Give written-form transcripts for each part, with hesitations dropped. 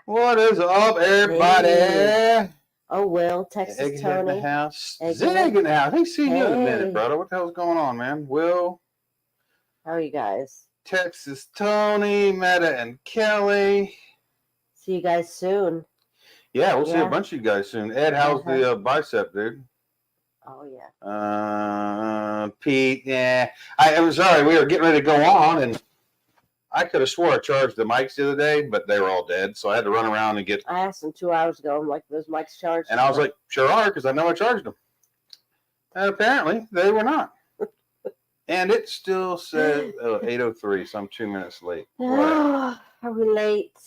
What is up, everybody? Hey. Oh, Will, Texas Egg Tony. in the house. Egg Zig in the house. I ain't seen you in a minute, Hey. brother. What the hell's going on, man? Will, How are you guys? Texas Tony, Meta, and Kelly. See you guys soon. Yeah, we'll see a bunch of you guys soon. Ed, how's the bicep, dude? Oh, yeah. Pete, yeah. I'm sorry, we were getting ready to go on, and I could have swore I charged the mics the other day, but they were all dead, so I had to run around and get... I asked them 2 hours ago, I'm like, those mics charged? And I was like, sure are, because I know I charged them. And apparently, they were not. And it still said 8:03, so I'm 2 minutes late. Are we late?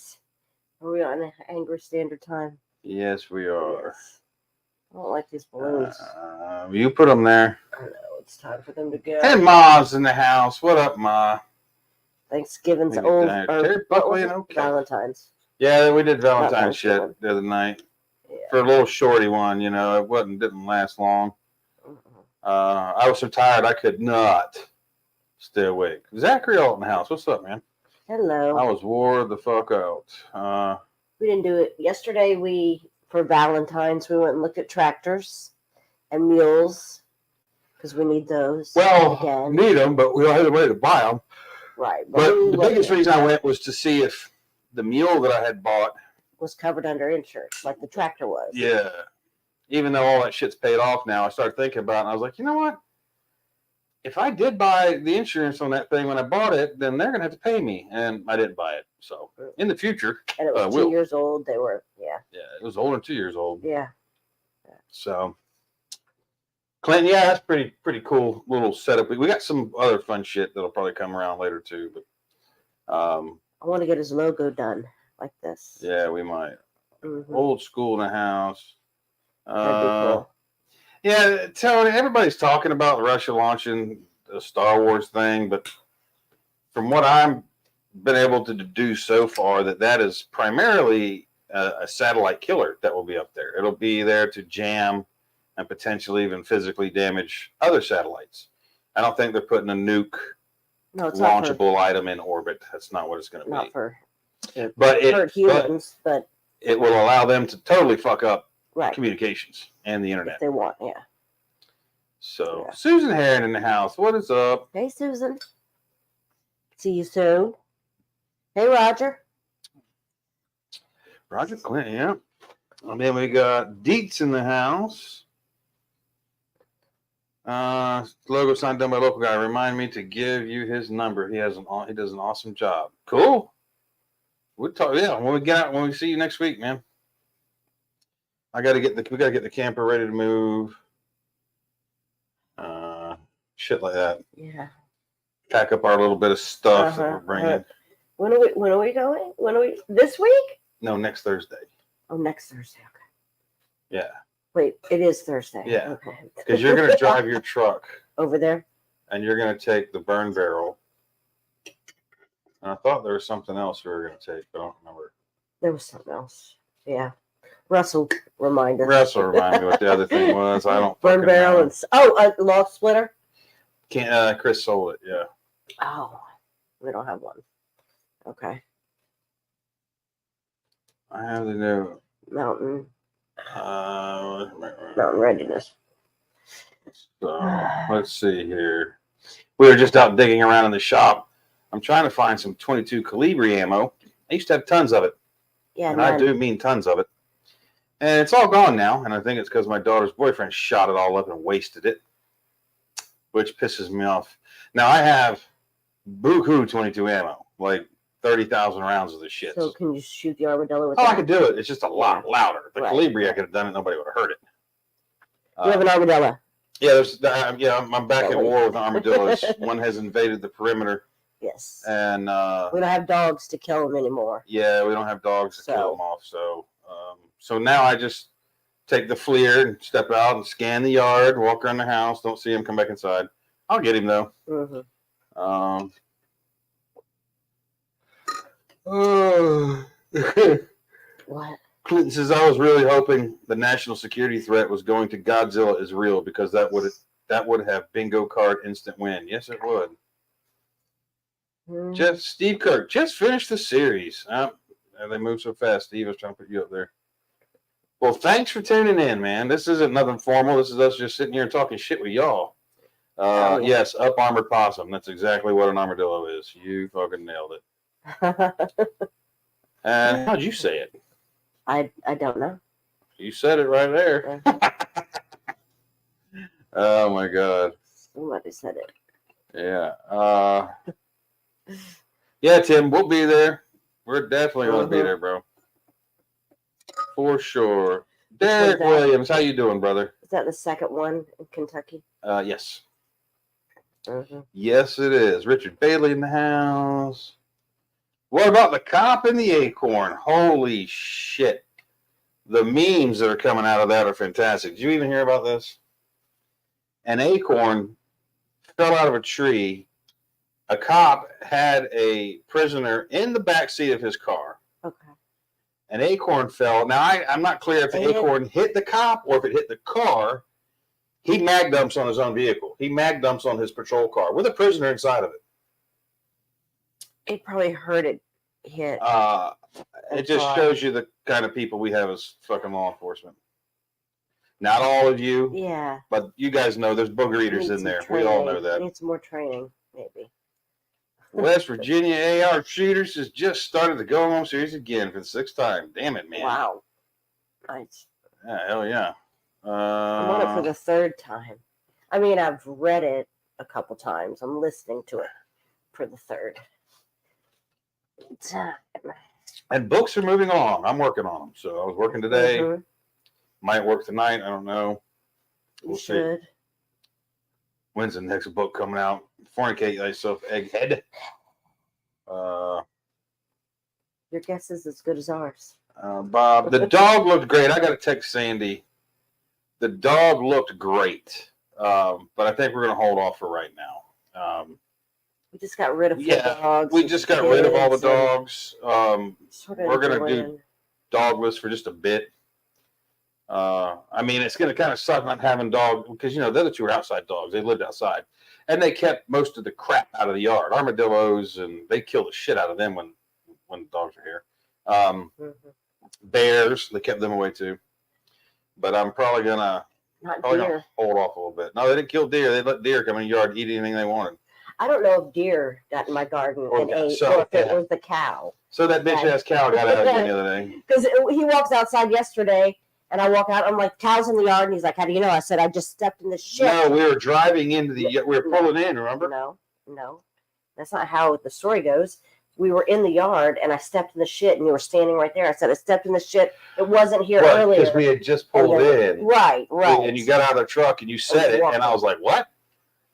Are we on Angry Standard Time? Yes, we are. Yes. I don't like these balloons. You put them there. I know, it's time for them to go. Hey, Ma's in the house. What up, Ma? Thanksgiving's Valentine's. Yeah, we did Valentine's shit the other night. Yeah. For a little shorty one, you know, it didn't last long. I was so tired I could not stay awake. Zachary all in the house. What's up, man? Hello. I was wore the fuck out. We didn't do it yesterday. For Valentine's, we went and looked at tractors and mules because we need those. Well, need them, but we don't have the money to buy them. Right. But the biggest reason I went was to see if the mule that I had bought was covered under insurance, like the tractor was. Yeah. Even though all that shit's paid off now, I started thinking about it, and I was like, you know what? If I did buy the insurance on that thing when I bought it, then they're going to have to pay me. And I didn't buy it. So in the future. And it was 2 years old. They were, yeah. Yeah, it was older than 2 years old. Yeah. So, Clinton, yeah, that's pretty cool little setup. We got some other fun shit that'll probably come around later too. But I want to get his logo done like this. Yeah, we might. Old school in the house. That'd be cool. Yeah, Tony, everybody's talking about Russia launching the Star Wars thing, but from what I've been able to deduce so far, that is primarily a satellite killer that will be up there. It'll be there to jam and potentially even physically damage other satellites. I don't think they're putting a nuke launchable item in orbit. That's not what it's going to be. Not for hurt humans, but it will allow them to totally fuck up communications and the internet. If they want, yeah. So, Susan Herron in the house. What is up? Hey, Susan. See you soon. Hey, Roger. Roger Clinton, yeah. And then we got Dietz in the house. Logo sign done by a local guy. Remind me to give you his number. He does an awesome job. Cool. We'll talk. Yeah, when we see you next week, man. We gotta get the camper ready to move. Shit like that. Yeah. Pack up our little bit of stuff that we're bringing. When are we going? This week? No, next Thursday. Oh, next Thursday. Okay. Yeah. Wait, it is Thursday. Yeah. Okay. Because you're gonna drive your truck over there, and you're gonna take the burn barrel. And I thought there was something else we were gonna take, but I don't remember. There was something else. Yeah. Russell reminded me what the other thing was. I don't burn barrel and a log splitter. Chris sold it. Yeah. Oh, we don't have one. Okay. I have the new mountain readiness. So let's see here. We were just out digging around in the shop. I'm trying to find some 22 Calibri ammo. I used to have tons of it. Yeah, and I do mean tons of it. And it's all gone now, and I think it's because my daughter's boyfriend shot it all up and wasted it, which pisses me off. Now, I have buku 22 ammo, like 30,000 rounds of this shit. So can you shoot the armadillo with that? I could do it. It's just a lot louder. The Calibri, I could have done it. Nobody would have heard it. You have an armadillo? Yeah, I'm back at war with armadillos. One has invaded the perimeter. Yes. And we don't have dogs to kill them anymore. Yeah, we don't have dogs to kill them off. So now I just take the FLIR and step out and scan the yard, walk around the house, don't see him, come back inside. I'll get him though. Oh. What? Clinton says, I was really hoping the national security threat was going to Godzilla is real because that would have bingo card instant win. Yes, it would. Just Steve Kirk just finished the series. They move so fast. Steve was trying to put you up there. Well, thanks for tuning in, man. This isn't nothing formal. This is us just sitting here and talking shit with y'all. Yes, up armored possum. That's exactly what an armadillo is. You fucking nailed it. And how'd you say it? I don't know. You said it right there. Oh my god. Somebody said it. Yeah. Yeah, Tim, we'll be there. We're definitely going to be there, bro. For sure. Derek Williams, how you doing, brother? Is that the second one in Kentucky? Yes. Yes, it is. Richard Bailey in the house. What about the cop and the acorn? Holy shit. The memes that are coming out of that are fantastic. Did you even hear about this? An acorn fell out of a tree. A cop had a prisoner in the back seat of his car. Okay. An acorn fell. Now, I'm not clear if the acorn hit the cop or if it hit the car. He mag dumps on his own vehicle. He mag dumps on his patrol car with a prisoner inside of it. He probably heard it hit. It just shows you the kind of people we have as fucking law enforcement. Not all of you. Yeah. But you guys know there's booger eaters in there. Training. We all know that. Need some more training, maybe. West Virginia AR Shooters has just started the Go Home series again for the 6th time. Damn it, man. Wow. Nice. Yeah, hell yeah. I'm on it for the 3rd time. I mean, I've read it a couple times. I'm listening to it for the 3rd time. And books are moving along. I'm working on them. So I was working today. Might work tonight. I don't know. We'll see. When's the next book coming out? Fornicate Thyself, Egghead. Your guess is as good as ours. Bob, the dog looked great. I got to text Sandy. The dog looked great. But I think we're going to hold off for right now. We just got rid of dogs. We just got rid of all the dogs. We're going to do dogless for just a bit. I mean, it's going to kind of suck not having dogs because, the other two are outside dogs. They lived outside. And they kept most of the crap out of the yard. Armadillos, and they kill the shit out of them when the dogs are here. Bears, they kept them away too. But I'm probably going to hold off a little bit. No, they didn't kill deer. They let deer come in the yard, eat anything they wanted. I don't know if deer got in my garden and ate, or if it was the cow. So that bitch-ass cow got out again the other day. Because he walks outside yesterday, and I walk out. I'm like, cow's in the yard, and he's like, how do you know? I said, I just stepped in the shit. No, we were driving into we were pulling in, remember? No. That's not how the story goes. We were in the yard, and I stepped in the shit, and you were standing right there. I said, I stepped in the shit. It wasn't here earlier. Because we had just pulled in. Right. And you got out of the truck, and you said it, and I was like, what?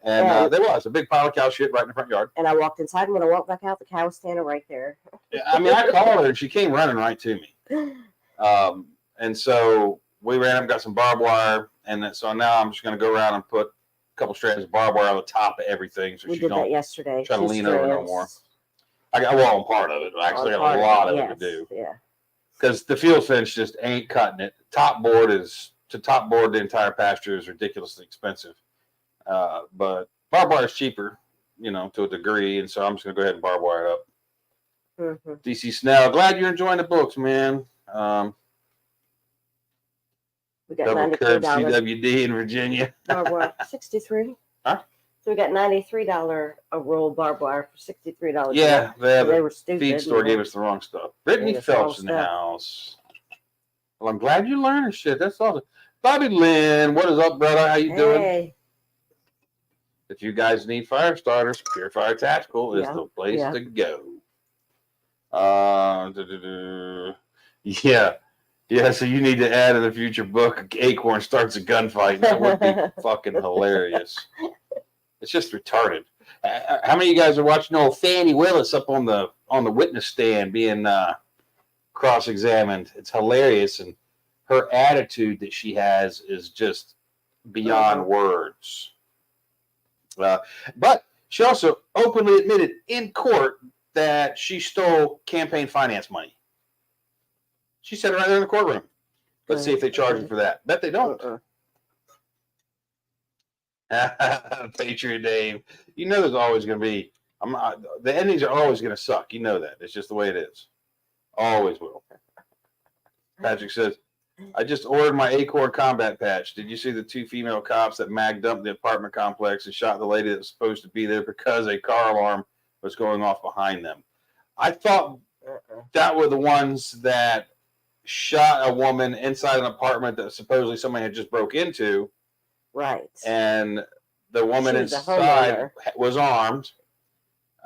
And there was a big pile of cow shit right in the front yard. And I walked inside, and when I walked back out, the cow was standing right there. Yeah, I mean, I called her, and she came running right to me. And so we ran up and got some barbed wire. And so now I'm just going to go around and put a couple strands of barbed wire on the top of everything. So we did that yesterday. Try to lean over no more. I got part of it. Actually, I got a lot of it to do. Yeah. Because the field fence just ain't cutting it. Top board, the entire pasture is ridiculously expensive. But barbed wire is cheaper, to a degree. And so I'm just going to go ahead and barbed wire it up. DC Snell, glad you're enjoying the books, man. We got Double curb CWD in Virginia. Barbed wire, $63. Huh? So we got $93 a roll barbed wire for $63. Yeah, they were stupid. Feed store gave us the wrong stuff. Brittany Phelps in the house. Well, I'm glad you're learning shit. That's awesome. Bobby Lynn, what is up, brother? How you doing? If you guys need fire starters, Pure Fire Tactical is the place to go. Yeah, so you need to add in the future book, Acorn starts a gunfight. That would be fucking hilarious. It's just retarded. How many of you guys are watching old Fannie Willis up on the witness stand being cross-examined? It's hilarious, and her attitude that she has is just beyond words. But she also openly admitted in court that she stole campaign finance money. She said it right there in the courtroom. Let's see if they charge him for that. Bet they don't. Patriot Dave. You know there's always going to be. The endings are always going to suck. You know that. It's just the way it is. Always will. Patrick says, I just ordered my Acorn combat patch. Did you see the 2 female cops that mag dumped the apartment complex and shot the lady that was supposed to be there because a car alarm was going off behind them? I thought that were the ones that shot a woman inside an apartment that supposedly somebody had just broke into. Right. And the woman inside was armed,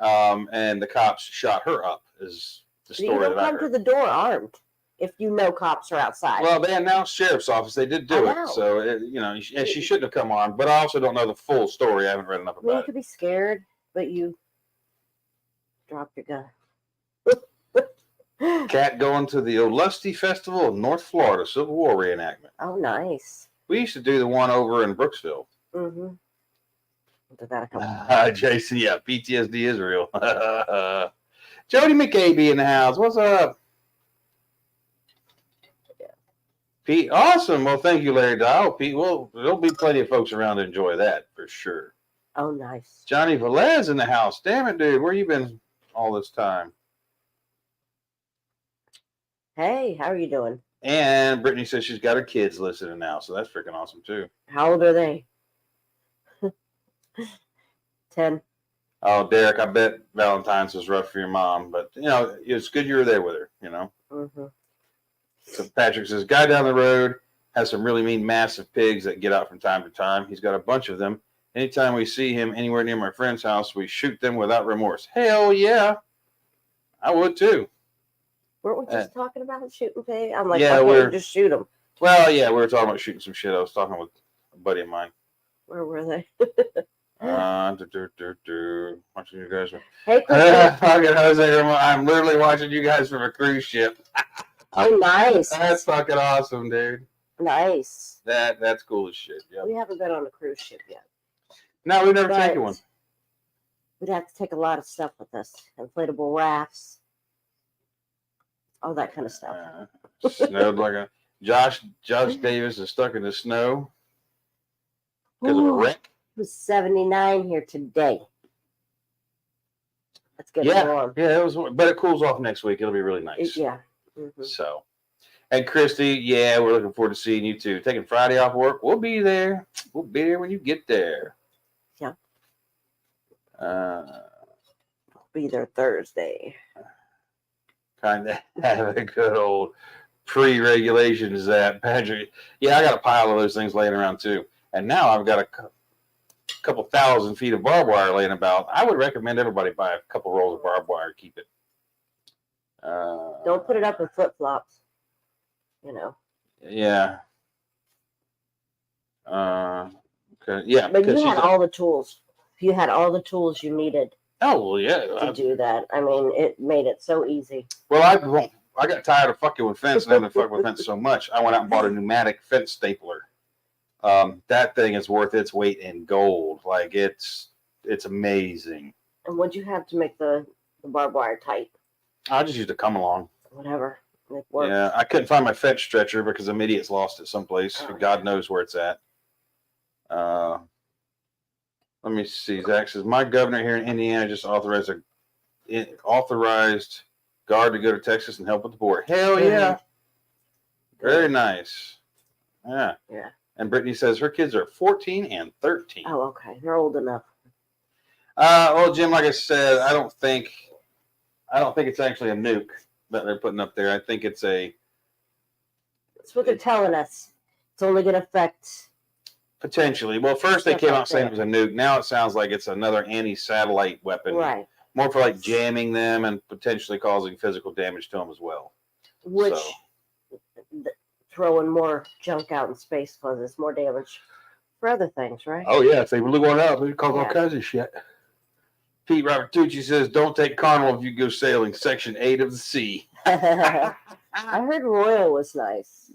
and the cops shot her up, is the story. You don't come to the door armed if you know cops are outside. Well, they announced sheriff's office. They did do it. So, and she shouldn't have come armed. But I also don't know the full story. I haven't read enough about it. You could be scared, but you drop your gun. Cat going to the Olusty Festival of North Florida Civil War reenactment. Oh, nice. We used to do the one over in Brooksville. Mm-hmm. Did that a couple Jason, yeah, PTSD is real. Jody McCabe in the house. What's up? Yeah. Pete, awesome. Well, thank you, Larry Dial. Pete, well, there'll be plenty of folks around to enjoy that for sure. Oh, nice. Johnny Velez in the house. Damn it, dude. Where you been all this time? Hey, how are you doing? And Brittany says she's got her kids listening now, so that's freaking awesome too. How old are they? 10. Oh, Derek, I bet Valentine's was rough for your mom, but it's good you were there with her. Mm-hmm. So Patrick says, guy down the road has some really mean, massive pigs that get out from time to time. He's got a bunch of them. Anytime we see him anywhere near my friend's house, we shoot them without remorse. Hell yeah, I would too. Weren't we just talking about shooting pig? I'm like, yeah, we're just shoot them. Well, yeah, we were talking about shooting some shit. I was talking with a buddy of mine. Where were they? Watching you guys. Hey, fucking Jose, I'm literally watching you guys from a cruise ship. Oh, nice. That's fucking awesome, dude. Nice. That's cool as shit. Yep. We haven't been on a cruise ship yet. No, we've never taken one. We'd have to take a lot of stuff with us. Inflatable rafts. All that kind of stuff. Snowed like a Josh Davis is stuck in the snow because of a wreck. It was 79 here today. Let's get warm. Yeah, it was, but it cools off next week. It'll be really nice. Mm-hmm. So, and Christy, yeah, we're looking forward to seeing you too. Taking Friday off work. We'll be there. We'll be there when you get there. Yeah. We'll be there Thursday. Kind of have a good old pre-regulation zap, Patrick. Yeah, I got a pile of those things laying around too, and now I've got a couple thousand feet of barbed wire laying about. I would recommend everybody buy a couple rolls of barbed wire. Keep it. Don't put it up in flip flops. Yeah. Okay. Yeah. But you had all the tools. You had all the tools you needed. Oh, well, yeah. To do that. I mean, it made it so easy. Well, I got tired of fucking with fence and having to fuck with fence so much. I went out and bought a pneumatic fence stapler. That thing is worth its weight in gold. Like, it's amazing. And what'd you have to make the barbed wire tight? I just used a come along. Whatever. It worked. Yeah, I couldn't find my fence stretcher because some idiot's lost it someplace. Oh, God knows where it's at. Let me see. Zach says, my governor here in Indiana just authorized guard to go to Texas and help with the border. Hell yeah. Very nice. Yeah. Yeah. And Brittany says her kids are 14 and 13. Oh, okay. They're old enough. Well, Jim, like I said, I don't think it's actually a nuke that they're putting up there. I think it's a. That's what they're telling us. It's only going to affect. Potentially. Well, first they came out saying it was a nuke. Now it sounds like it's another anti-satellite weapon. Right. More for like jamming them and potentially causing physical damage to them as well. Which throwing more junk out in space causes more damage for other things, right? Oh, yeah. If they really want out, they cause all kinds of shit. Pete Robert Tucci says, don't take Carnival if you go sailing. Section 8 of the sea. I heard Royal was nice.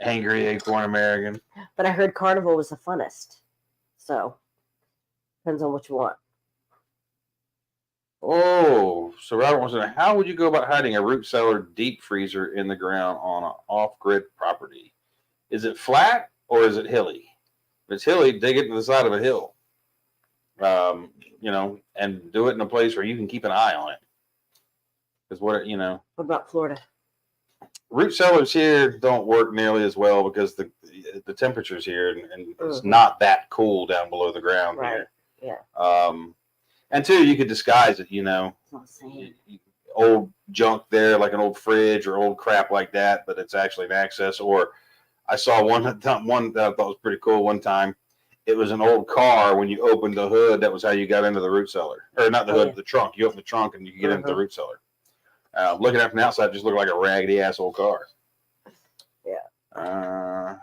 Angry Acorn American. But I heard Carnival was the funnest. So, depends on what you want. Oh, so Robert wants to know, how would you go about hiding a root cellar deep freezer in the ground on an off-grid property? Is it flat or is it hilly? If it's hilly, dig it to the side of a hill. And do it in a place where you can keep an eye on it. Because What about Florida? Root cellars here don't work nearly as well because the temperatures here and it's not that cool down below the ground here. Yeah. And two, you could disguise it. Old junk there, like an old fridge or old crap like that, but it's actually an access. Or I saw one that I thought was pretty cool one time. It was an old car. When you opened the hood, that was how you got into the root cellar. Or not the hood, the trunk. You open the trunk and you can get into the root cellar. Looking at it from the outside, it just looked like a raggedy ass old car. Yeah.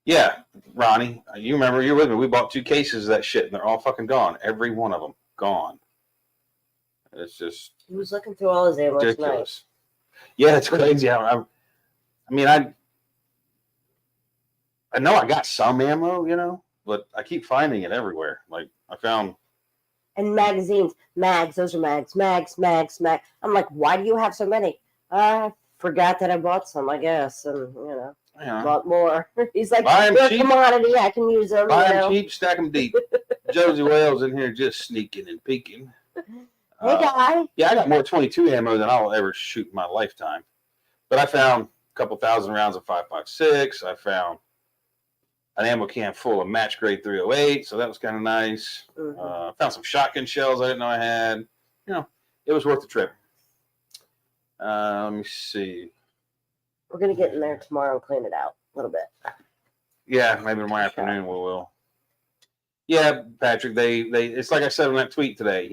Yeah, Ronnie, you remember you were with me. We bought 2 cases of that shit, and they're all fucking gone. Every one of them gone. It's just. He was looking through all his ammo ridiculous. Yeah, it's crazy. I know I got some ammo, but I keep finding it everywhere. Like I found. And magazines, those are mags. I'm like, why do you have so many? I forgot that I bought some, I guess, and bought more. He's like, they're a commodity, I can use them. Buy them cheap, stack them deep. Josie Wales in here just sneaking and peeking. Hey, guy. Yeah, I got more 22 ammo than I'll ever shoot in my lifetime. But I found a couple thousand rounds of 5.56. I found an ammo can full of match grade 308, so that was kind of nice. Found some shotgun shells I didn't know I had. It was worth the trip. Let me see. We're gonna get in there tomorrow and clean it out a little bit. Yeah, maybe tomorrow afternoon we will. Yeah, Patrick. They it's like I said in that tweet today.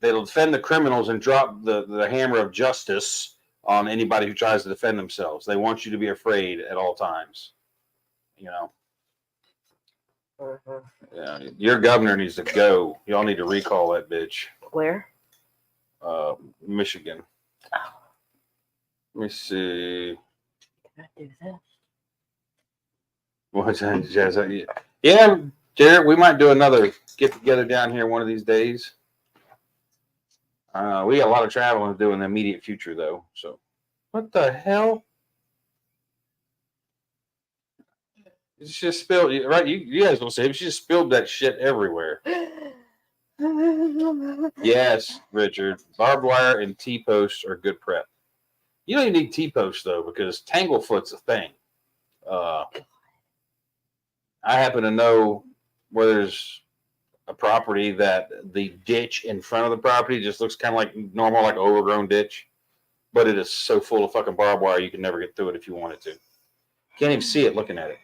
They'll defend the criminals and drop the hammer of justice on anybody who tries to defend themselves. They want you to be afraid at all times. Yeah, your governor needs to go. Y'all need to recall that bitch. Where? Michigan. Let me see. Can I do this? What's that? Yeah, Jared, we might do another get together down here one of these days. We got a lot of traveling to do in the immediate future, though. So, what the hell? It's just spilled, right? You guys will say, she just spilled that shit everywhere. Yes, Richard. Barbed wire and T-posts are good prep. You don't even need T-posts, though, because Tanglefoot's a thing. I happen to know where there's a property that the ditch in front of the property just looks kind of like normal, like an overgrown ditch. But it is so full of fucking barbed wire, you can never get through it if you wanted to. Can't even see it looking at it.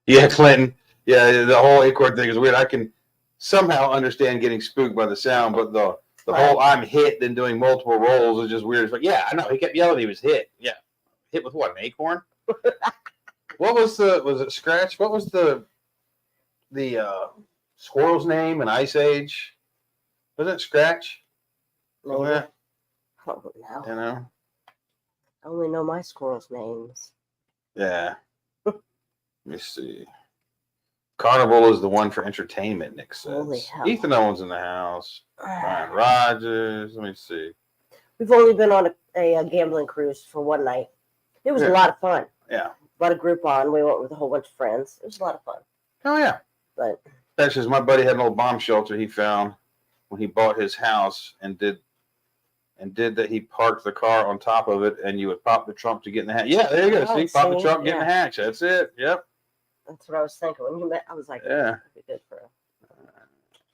Yeah, Clinton. Yeah, the whole acorn thing is weird. I can somehow understand getting spooked by the sound, but the whole I'm hit then doing multiple rolls is just weird. But yeah, I know. He kept yelling he was hit. Yeah. Hit with what, an acorn? What was it Scratch? What was the squirrel's name in Ice Age? Was it Scratch? Oh, yeah. Oh, no. I only know my squirrels' names. Yeah. Let me see. Carnival is the one for entertainment, Nick says. Holy hell. Ethan Owens in the house. Ryan Rogers. Let me see. We've only been on a gambling cruise for one night. It was a lot of fun. Yeah. A lot of Groupon. We went with a whole bunch of friends. It was a lot of fun. Oh, yeah. But that's just my buddy had an old bomb shelter he found when he bought his house and did that. He parked the car on top of it, and you would pop the trunk to get in the hatch. Yeah, there you go. See, pop the trunk, get in the hatch. That's it. Yep. That's what I was thinking when you met. I was like, yeah, that'd be good for a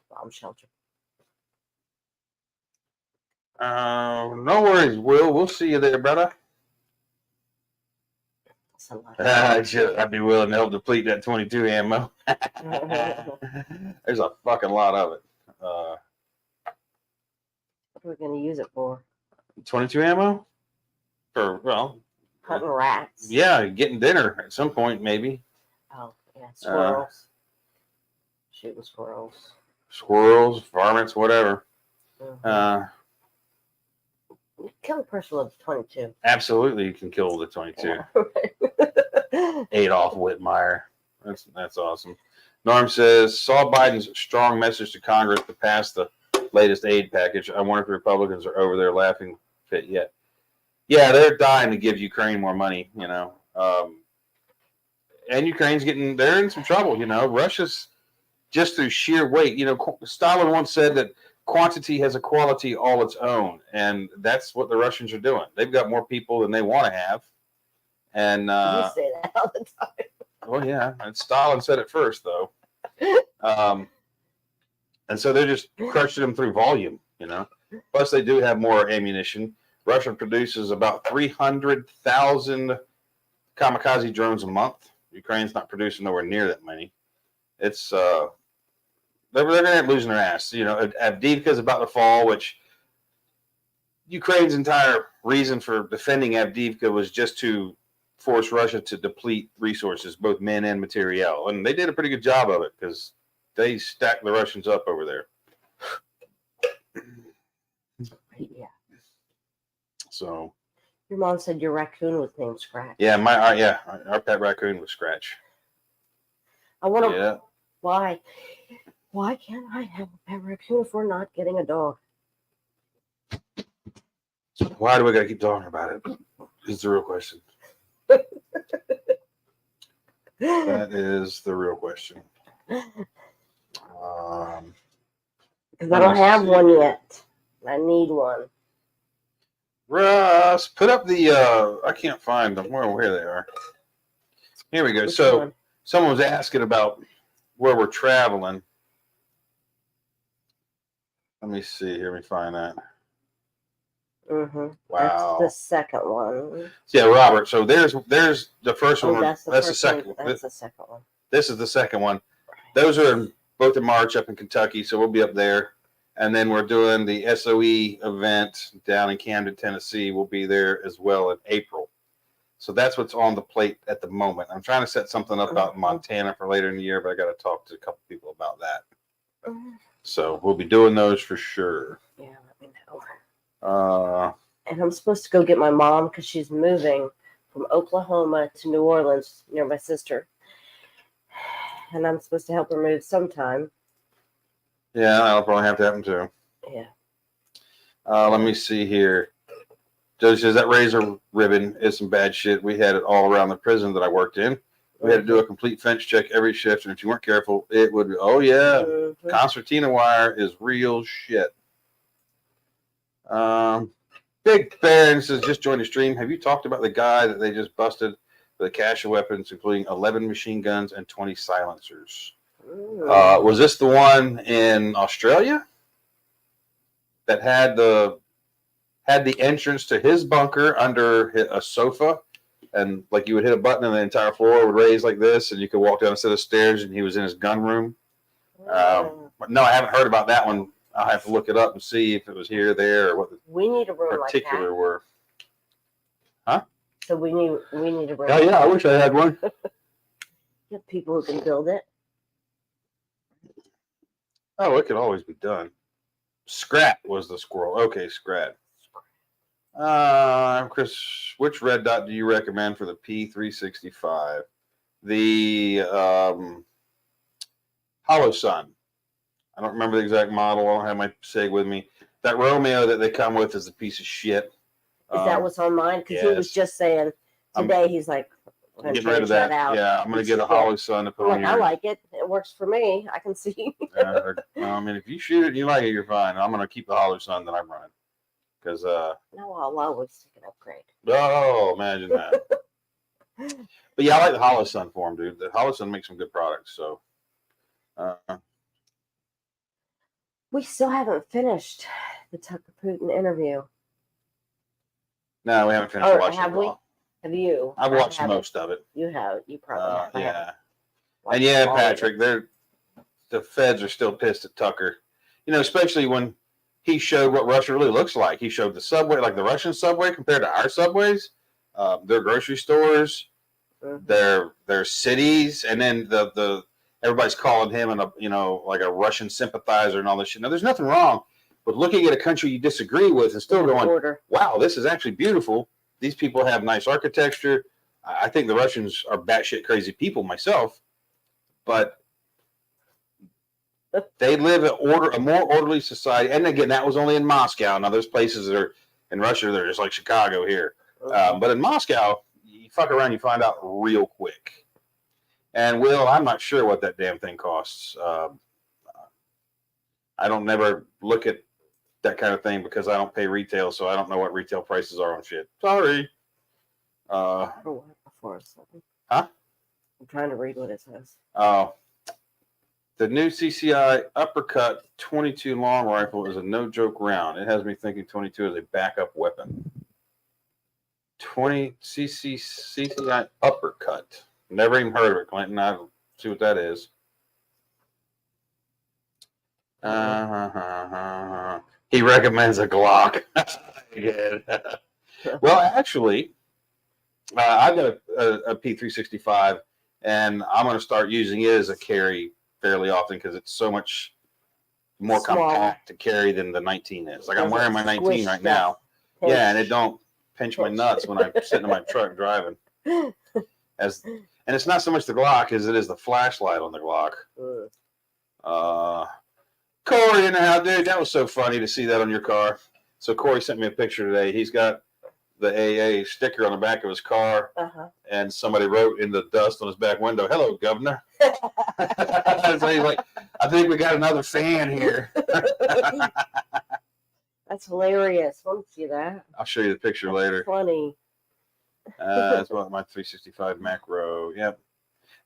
bomb shelter. No worries, Will. We'll see you there, brother. I'd be willing to help deplete that 22 ammo. There's a fucking lot of it. What are we going to use it for? 22 ammo? Hunting rats. Yeah, getting dinner at some point, maybe. Oh, yeah, squirrels. Shooting squirrels. Squirrels, varmints, whatever. Kill a person with 22. Absolutely, you can kill the 22. Yeah. Adolf Whitmire. That's awesome. Norm says, saw Biden's strong message to Congress to pass the latest aid package. I wonder if the Republicans are over there laughing fit yet. Yeah, they're dying to give Ukraine more money, and Ukraine's they're in some trouble, Russia's just through sheer weight. Stalin once said that quantity has a quality all its own, and that's what the Russians are doing. They've got more people than they want to have. And you say that all the time. Well, yeah, and Stalin said it first, though. And so they're just crushing them through volume, Plus, they do have more ammunition. Russia produces about 300,000 kamikaze drones a month. Ukraine's not producing nowhere near that many. It's they're going to end up losing their ass. Avdiivka is about to fall, which Ukraine's entire reason for defending Avdiivka was just to force Russia to deplete resources, both men and materiel. And they did a pretty good job of it because they stacked the Russians up over there. Yeah. So. Your mom said your raccoon was named Scratch. Yeah, our pet raccoon was Scratch. I want to. Yeah. Why? Why can't I have a pet raccoon if we're not getting a dog? Why do we got to keep talking about it? Is the real question. That is the real question. Because I don't have one yet. I need one. Russ, put up the. I can't find them. Where they are. Here we go. Which so one? Someone was asking about where we're traveling. Let me see. Here, let me find that. Mm-hmm. Wow. That's the second one. Yeah, Robert. So there's the first one. That's the second one. That's the second one. This is the second one. Those are both in March up in Kentucky, so we'll be up there. And then we're doing the SOE event down in Camden, Tennessee. We'll be there as well in April. So that's what's on the plate at the moment. I'm trying to set something up out in Montana for later in the year, but I got to talk to a couple people about that. So we'll be doing those for sure. Yeah, let me know. And I'm supposed to go get my mom because she's moving from Oklahoma to New Orleans near my sister. And I'm supposed to help her move sometime. Yeah, that'll probably have to happen too. Yeah. Let me see here. Judge says that razor ribbon is some bad shit. We had it all around the prison that I worked in. We had to do a complete fence check every shift, and if you weren't careful, it would. Oh yeah, concertina wire is real shit. Big Baron says just joined the stream. Have you talked about the guy that they just busted with a cache of weapons, including 11 machine guns and 20 silencers? Was this the one in Australia that had the entrance to his bunker under a sofa, and like you would hit a button and the entire floor would raise like this, and you could walk down a set of stairs, and he was in his gun room? No, I haven't heard about that one. I'll have to look it up and see if it was here, there, or what the we need a room particular like that. were. Huh? So we need a room. Oh yeah, I wish I had one. You have people who can build it. Oh, it could always be done. Scrat was the squirrel. Okay, Scrat. Chris, which red dot do you recommend for the P365? The Hollow Sun. I don't remember the exact model. I don't have my SIG with me. That Romeo that they come with is a piece of shit. Is that what's on mine? Because he was just saying today, he's like, I'm getting rid of that. Yeah, I'm going to get a Hollow Sun to put on your... I like it. It works for me. I can see. I mean, if you shoot it and you like it, you're fine. I'm going to keep the Hollow Sun that I'm running. Because no, I'll always take an upgrade. Oh, imagine that. But yeah, I like the Hollow Sun for him, dude. The Hollow Sun makes some good products. So we still haven't finished the Tucker Putin interview. No, we haven't finished watching have it. We? Have you? I've watched most of it. You have. You probably have. Yeah. And yeah, Patrick, the feds are still pissed at Tucker. Especially when he showed what Russia really looks like. He showed the subway, like the Russian subway compared to our subways, their grocery stores, their cities, and then the everybody's calling him like a Russian sympathizer and all this shit. Now, there's nothing wrong But looking at a country you disagree with and still going, wow, this is actually beautiful. These people have nice architecture. I think the Russians are batshit crazy people myself, but they live a more orderly society. And again, that was only in Moscow. Now, there's places that are in Russia that are just like Chicago here. But in Moscow, you fuck around, you find out real quick. And Will, I'm not sure what that damn thing costs. I don't never look at that kind of thing because I don't pay retail, so I don't know what retail prices are on shit. Sorry. Huh? I'm trying to read what it says. The new CCI uppercut 22 long rifle is a no-joke round. It has me thinking 22 is a backup weapon. 20 CCI uppercut. Never even heard of it, Clinton. I'll see what that is. He recommends a Glock. Well, actually, I've got a P365, and I'm going to start using it as a carry fairly often because it's so much more compact to carry than the 19 is. Like I'm wearing my 19 right now. Yeah, and it don't pinch my nuts when I'm sitting in my truck driving. And it's not so much the Glock as it is the flashlight on the Glock. Corey in the house, dude, that was so funny to see that on your car. So Corey sent me a picture today. He's got the AA sticker on the back of his car, and somebody wrote in the dust on his back window, "Hello, Governor." So he's like, "I think we got another fan here." That's hilarious. I want to see that. I'll show you the picture later. Funny. That's what my 365 macro. Yep.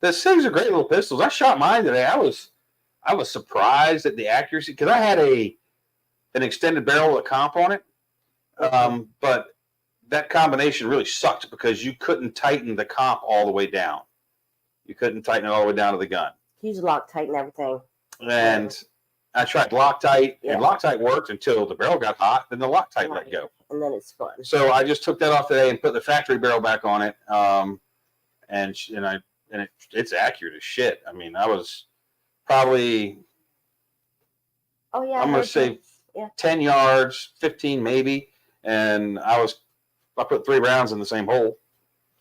Those things are great little pistols. I shot mine today. I was surprised at the accuracy because I had an extended barrel with a comp on it, but that combination really sucked because you couldn't tighten the comp all the way down. You couldn't tighten it all the way down to the gun. Use Loctite and everything. And I tried Loctite, and Loctite worked until the barrel got hot, then the Loctite let go. And then it's fun. So I just took that off today and put the factory barrel back on it, and it's accurate as shit. I mean, I was probably, I'm going to say 10 yards, 15 maybe, and I put 3 rounds in the same hole.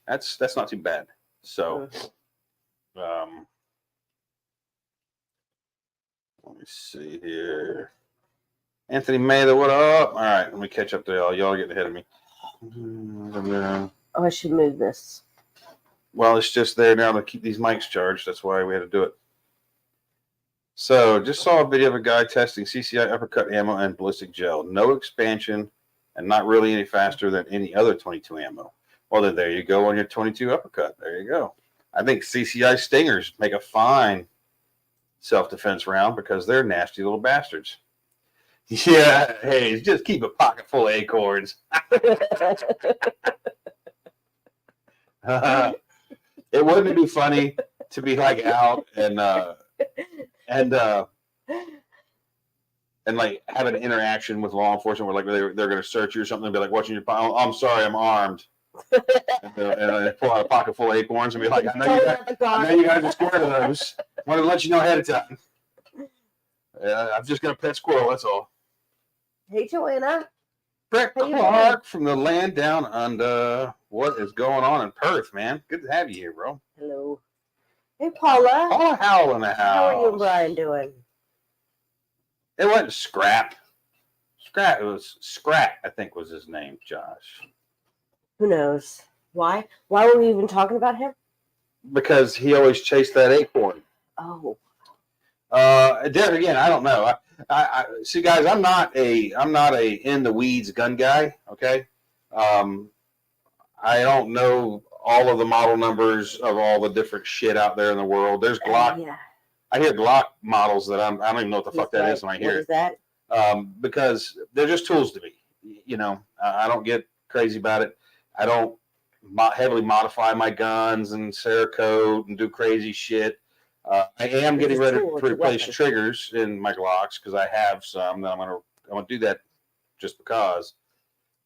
That's not too bad. So, let me see here. Anthony Mather, what up? All right, let me catch up to y'all. Y'all are getting ahead of me. Oh, I should move this. Well, it's just there now to keep these mics charged. That's why we had to do it. So, just saw a video of a guy testing CCI uppercut ammo and ballistic gel. No expansion and not really any faster than any other 22 ammo. Well, then there you go on your 22 uppercut. There you go. I think CCI Stingers make a fine self-defense round because they're nasty little bastards. Yeah, hey, just keep a pocket full of acorns. It wouldn't be funny to be like out and like have an interaction with law enforcement where like they're going to search you or something and be like, watching your, oh, I'm sorry, I'm armed. And they pull out a pocket full of acorns and be like, I know you guys are scared of those. Wanted to let you know ahead of time. I'm just going to pet squirrel, that's all. Hey, Joanna. Brett Clark from the land down under. What is going on in Perth, man? Good to have you here, bro. Hello. Hey, Paula. Paula Howell in the house. How are you and Brian doing? It wasn't Scrap. It was Scrat, I think was his name, Josh. Who knows? Why? Why were we even talking about him? Because he always chased that acorn. Oh. There again, I don't know. I see, guys. I'm not a in the weeds gun guy. Okay. I don't know all of the model numbers of all the different shit out there in the world. There's Glock. Yeah. I hear Glock models that I don't even know what the fuck that is when I hear it. What is that? Because they're just tools to me. You know, I don't get crazy about it. I don't heavily modify my guns and Cerakote and do crazy shit. I am getting ready to replace triggers in my Glocks because I have some that I'm gonna do that just because.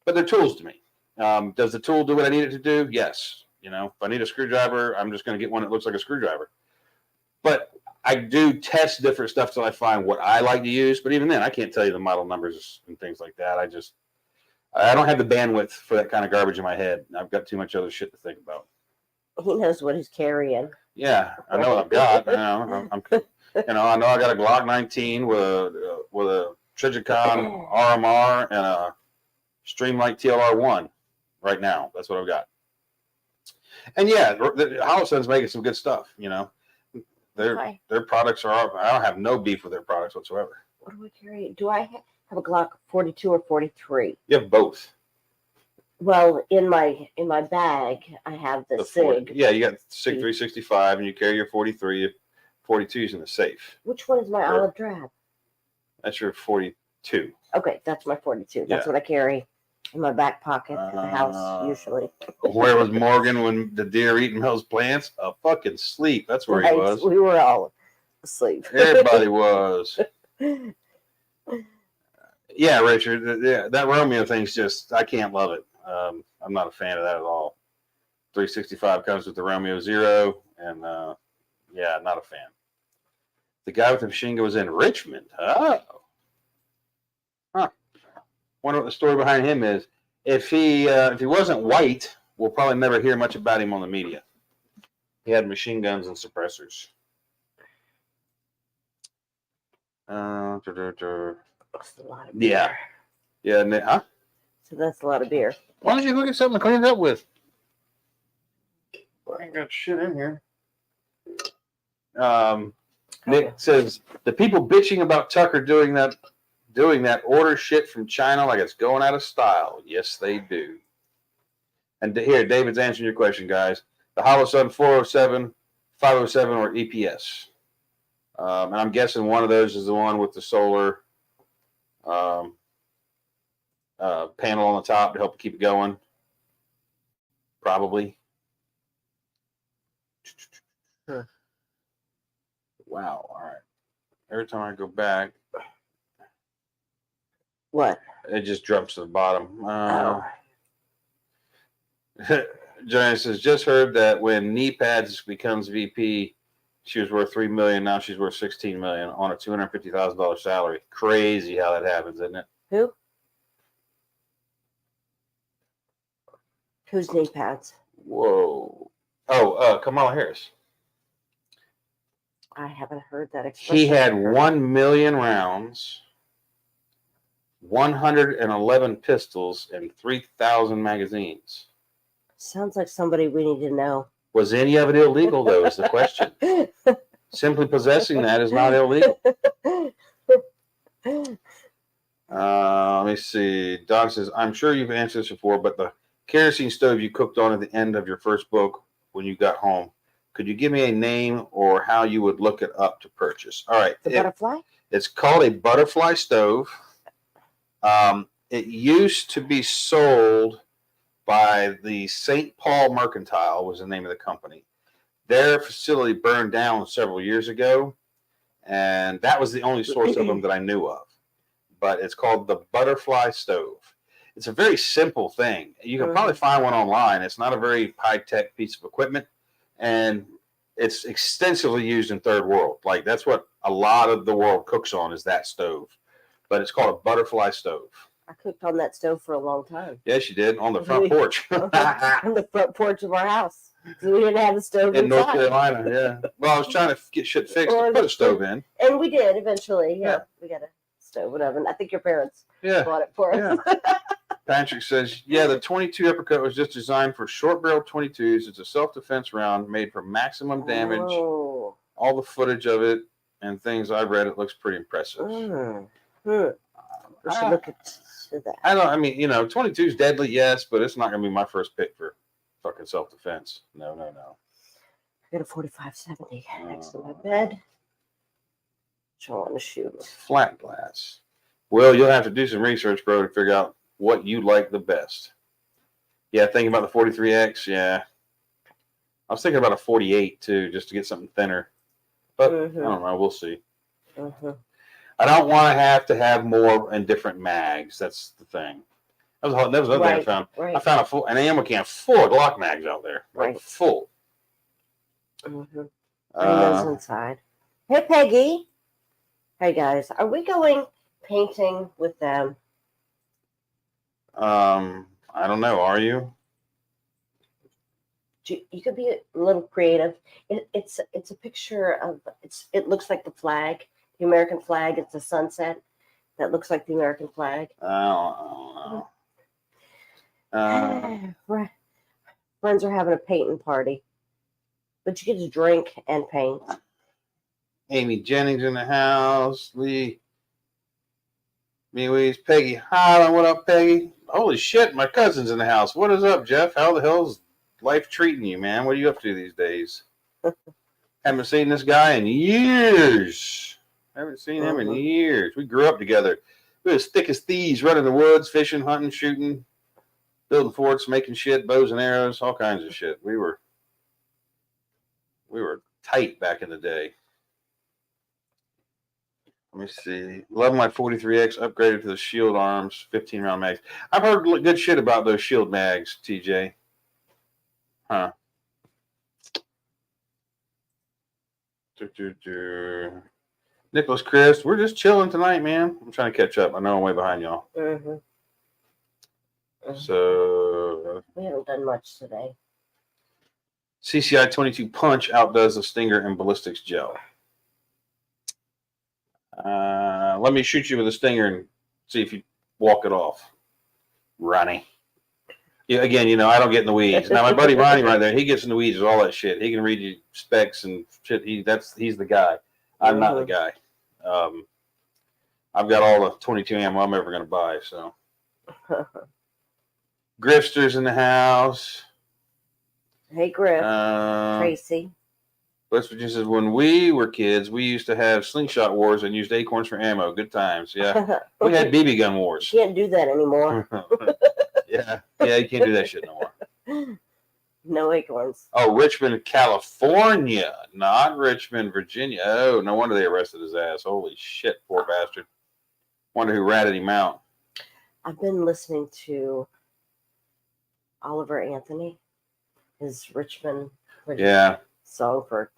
But they're tools to me. Does the tool do what I need it to do? Yes. You know, if I need a screwdriver, I'm just going to get one that looks like a screwdriver. But I do test different stuff till I find what I like to use. But even then, I can't tell you the model numbers and things like that. I don't have the bandwidth for that kind of garbage in my head. I've got too much other shit to think about. He knows what he's carrying. Yeah, I know what I've got. I know I got a Glock 19 with a Trigicon RMR and a Streamlight TLR1 right now. That's what I've got. And yeah, the Holosun's making some good stuff. Their products are. I don't have no beef with their products whatsoever. What do I carry? Do I have a Glock 42 or 43? You have both. Well, in my bag, I have the SIG. 40, yeah, you got SIG 365, and you carry your 43. Your 42 is in the safe. Which one is my olive drab? That's your 42. Okay, that's my 42. That's what I carry in my back pocket at the house usually. Where was Morgan when the deer eating Mel's plants? A fucking sleep. That's where he was. We were all asleep. Everybody was. Yeah, Richard. That Romeo thing's just, I can't love it. I'm not a fan of that at all. 365 comes with the Romeo Zero, and not a fan. The guy with the machine gun was in Richmond. Oh. Huh. Wonder what the story behind him is. If he wasn't white, we'll probably never hear much about him on the media. He had machine guns and suppressors. That's a lot of beer. Yeah. Huh? So that's a lot of beer. Why don't you go get something to clean it up with? I ain't got shit in here. Nick says the people bitching about Tucker doing that order shit from China like it's going out of style. Yes, they do. And here, David's answering your question, guys. The Holosun 407, 507, or EPS. And I'm guessing one of those is the one with the solar panel on the top to help keep it going. Probably. Sure. Wow. All right. Every time I go back. What? It just drops to the bottom. Johnny says, just heard that when knee pads becomes VP, she was worth $3 million. Now she's worth $16 million on a $250,000 salary. Crazy how that happens, isn't it? Who? Whose knee pads? Whoa. Oh, Kamala Harris. I haven't heard that expression. He had 1 million rounds, 111 pistols, and 3,000 magazines. Sounds like somebody we need to know. Was any of it illegal, though, is the question. Simply possessing that is not illegal. Let me see. Doc says, I'm sure you've answered this before, but the kerosene stove you cooked on at the end of your first book when you got home, could you give me a name or how you would look it up to purchase? All right. The butterfly? It's called a butterfly stove. It used to be sold by the St. Paul Mercantile was the name of the company. Their facility burned down several years ago, and that was the only source of them that I knew of. But it's called the butterfly stove. It's a very simple thing. You can probably find one online. It's not a very high-tech piece of equipment, and it's extensively used in third world. Like, that's what a lot of the world cooks on is that stove. But it's called a butterfly stove. I cooked on that stove for a long time. Yes, you did, on the front porch. On the front porch of our house. We didn't have the stove in North Carolina, yeah. Well, I was trying to get shit fixed to put a stove in. And we did eventually, yeah. We got a stove and oven. I think your parents bought it for us. Yeah. Patrick says, the 22 uppercut was just designed for short barrel 22s. It's a self-defense round made for maximum damage. Oh. All the footage of it and things I've read, it looks pretty impressive. We should look at that. 22 is deadly, yes, but it's not going to be my first pick for fucking self-defense. No. I got a 4570 next to my bed. Which I want to shoot. Flat glass. Well, you'll have to do some research, bro, to figure out what you like the best. Yeah, thinking about the 43X, yeah. I was thinking about a 48, too, just to get something thinner. But, I don't know, we'll see. I don't want to have more and different mags. That's the thing. That was another thing I found. I found an ammo can full of Glock mags out there. Full. And those inside. Hey, Peggy. Hey, guys. Are we going painting with them? I don't know. Are you? You could be a little creative. It's a picture of it looks like the flag, the American flag. It's a sunset that looks like the American flag. I don't know. Friends are having a painting party, but you get to drink and paint. Amy Jennings in the house. Lee. Me, Weeze, Peggy Highland. What up, Peggy? Holy shit, my cousin's in the house. What is up, Jeff? How the hell's life treating you, man? What are you up to these days? Haven't seen this guy in years. Haven't seen him in years. We grew up together. We were as thick as thieves, running the woods, fishing, hunting, shooting, building forts, making shit, bows and arrows, all kinds of shit. We were tight back in the day. Let me see. Love my 43X upgraded to the shield arms, 15 round mags. I've heard good shit about those shield mags, TJ. Huh. Nicholas Chris, we're just chilling tonight, man. I'm trying to catch up. I know I'm way behind y'all. So we haven't done much today. CCI 22 Punch outdoes the Stinger and Ballistics Gel. Let me shoot you with a Stinger and see if you walk it off, Ronnie. Yeah, again, I don't get in the weeds. Now my buddy Ronnie right there, he gets in the weeds with all that shit. He can read you specs and shit. He's the guy. I'm not the guy. I've got all the 22 ammo I'm ever going to buy. So, Grifster's in the house. Hey, Griff. Tracy. West Virginia says, when we were kids, we used to have slingshot wars and used acorns for ammo. Good times. Yeah. We had BB gun wars. You can't do that anymore. Yeah, you can't do that shit no more. No acorns. Oh, Richmond, California, not Richmond, Virginia. Oh, no wonder they arrested his ass. Holy shit, poor bastard. Wonder who ratted him out. I've been listening to Oliver Anthony, his Richmond song for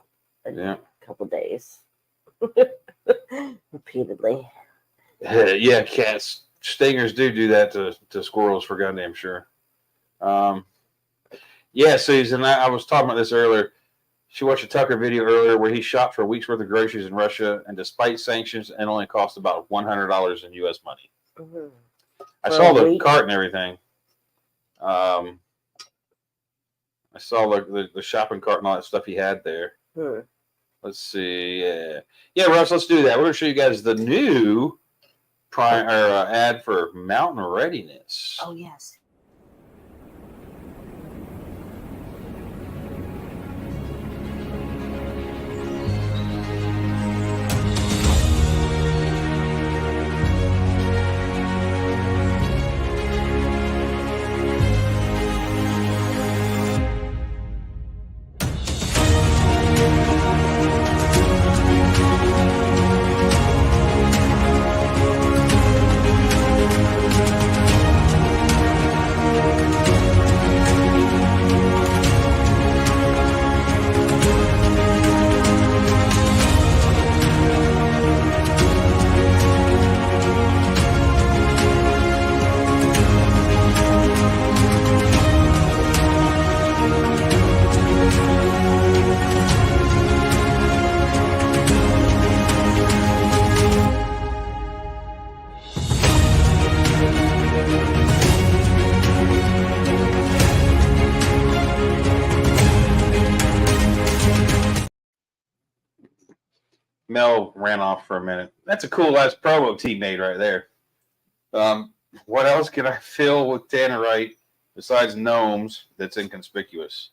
a couple days. Repeatedly. Yeah, cats. Stingers do that to squirrels for goddamn sure. Susan, I was talking about this earlier. She watched a Tucker video earlier where he shopped for a week's worth of groceries in Russia, and despite sanctions, it only cost about $100 in U.S. money. Mm-hmm. I saw the cart and everything. I saw the shopping cart and all that stuff he had there. Let's see. Yeah, Russ, let's do that. We're going to show you guys the new ad for Mountain Readiness. Oh, yes. Mel ran off for a minute. That's a cool ass promo team made right there. What else can I fill with tannerite besides gnomes that's inconspicuous?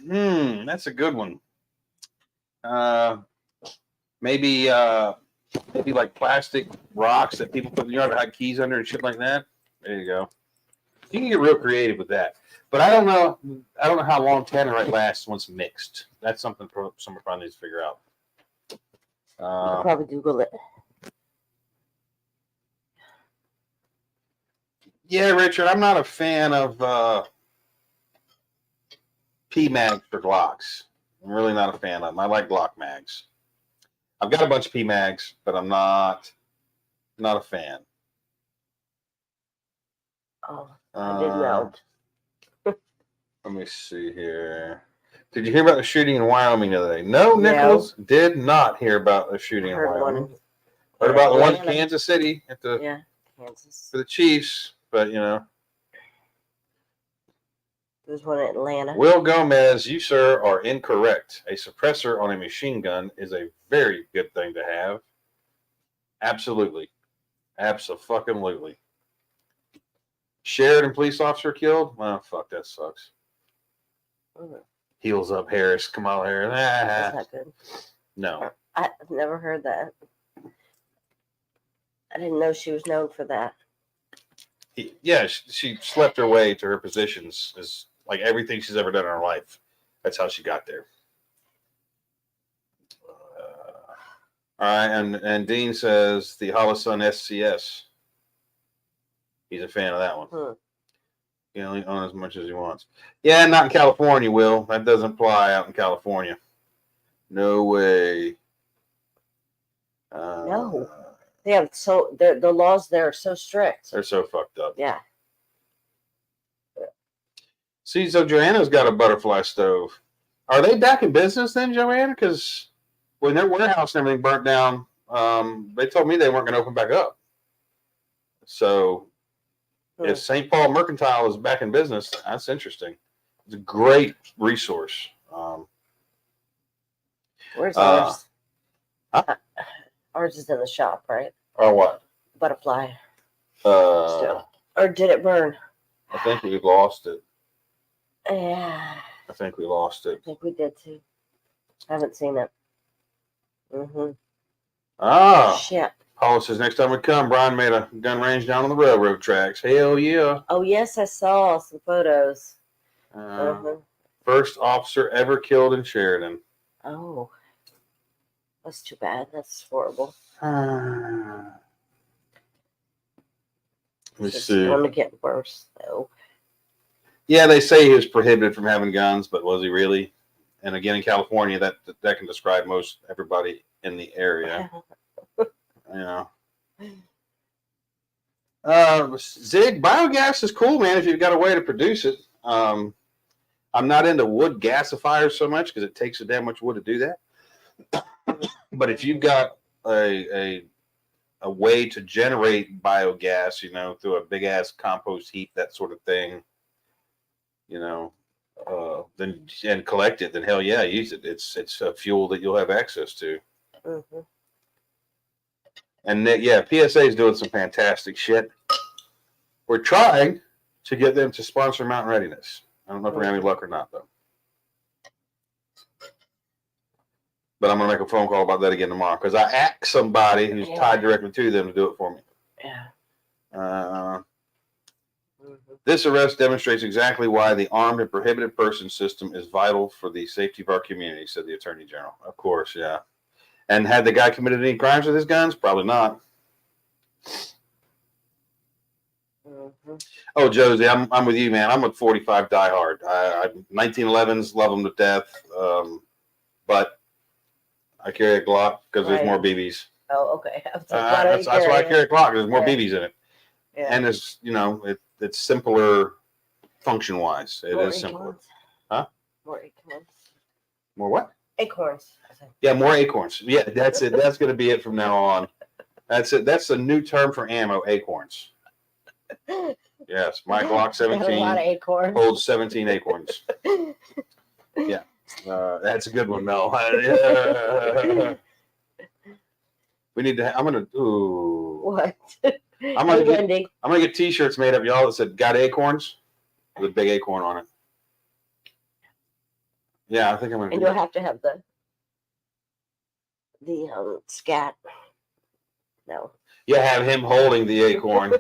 That's a good one. Maybe like plastic rocks that people put hide keys under and shit like that. There you go. You can get real creative with that. But I don't know how long tannerite lasts once mixed. That's something someone probably needs to figure out. I'll probably Google it. Yeah, Richard, I'm not a fan of PMags for Glocks. I'm really not a fan of them. I like Glock mags. I've got a bunch of P mags, but I'm not a fan. Oh, I didn't know. Let me see here. Did you hear about the shooting in Wyoming the other day? No, Nicholas did not hear about the shooting in Wyoming. Heard about the one in Kansas City at the Kansas for the Chiefs, but you know. There's one in Atlanta. Will Gomez, you sir are incorrect. A suppressor on a machine gun is a very good thing to have. Absolutely. Abso-fucking-lutely. Sheridan police officer killed? Oh, fuck, that sucks. Heels up Harris, Kamala Harris. That's not good. No. I've never heard that. I didn't know she was known for that. Yeah, she slept her way to her positions. Is like everything she's ever done in her life. That's how she got there. All right, and Dean says the Holosun SCS. He's a fan of that one. He only owns as much as he wants. Yeah, not in California, Will. That doesn't fly out in California. No way. No. They have the laws there are so strict. They're so fucked up. Yeah. See, so Joanna's got a butterfly stove. Are they back in business then, Joanna? Because when their warehouse and everything burnt down, they told me they weren't going to open back up. So if St. Paul Mercantile is back in business, that's interesting. It's a great resource. Where's ours? Ours is in the shop, right? Or what? Butterfly. Still. Or did it burn? I think we lost it. Yeah. I think we lost it. I think we did too. I haven't seen it. Shit. Paula says next time we come, Brian made a gun range down on the railroad tracks. Hell yeah. Oh yes, I saw some photos. First officer ever killed in Sheridan. Oh. That's too bad. That's horrible. Let's see. It's going to get worse, though. Yeah, they say he was prohibited from having guns, but was he really? And again, in California, that can describe most everybody in the area. You know. Zig, biogas is cool, man, if you've got a way to produce it. I'm not into wood gasifiers so much because it takes so damn much wood to do that. But if you've got a way to generate biogas, you know, through a big ass compost heap, that sort of thing, you know, then and collect it, then hell yeah, use it. It's a fuel that you'll have access to. And yeah, PSA is doing some fantastic shit. We're trying to get them to sponsor Mountain Readiness. I don't know if we're gonna have any luck or not, though. But I'm gonna make a phone call about that again tomorrow because I asked somebody who's tied directly to them to do it for me. Yeah. This arrest demonstrates exactly why the armed and prohibited person system is vital for the safety of our community, said the Attorney General. Of course, yeah. And had the guy committed any crimes with his guns? Probably not. Oh, Josie, I'm with you, man. I'm a 45 diehard. 1911s, love them to death. But I carry a Glock because there's more BBs. Oh, okay. That's why I carry a Glock. There's more BBs in it. Yeah. And it's, you know, it's simpler function wise. It is simpler. Huh? More acorns. More what? Acorns. Yeah, more acorns. Yeah, that's it. That's going to be it from now on. That's it. That's the new term for ammo, acorns. Yes, my Glock 17 holds 17 acorns. Yeah, that's a good one, Mel. We need to. I'm gonna. Ooh. What? I'm gonna get T-shirts made up, y'all, that said "Got acorns" with a big acorn on it. Yeah, I think I'm gonna. And you'll have to have the scat. No. You have him holding the acorn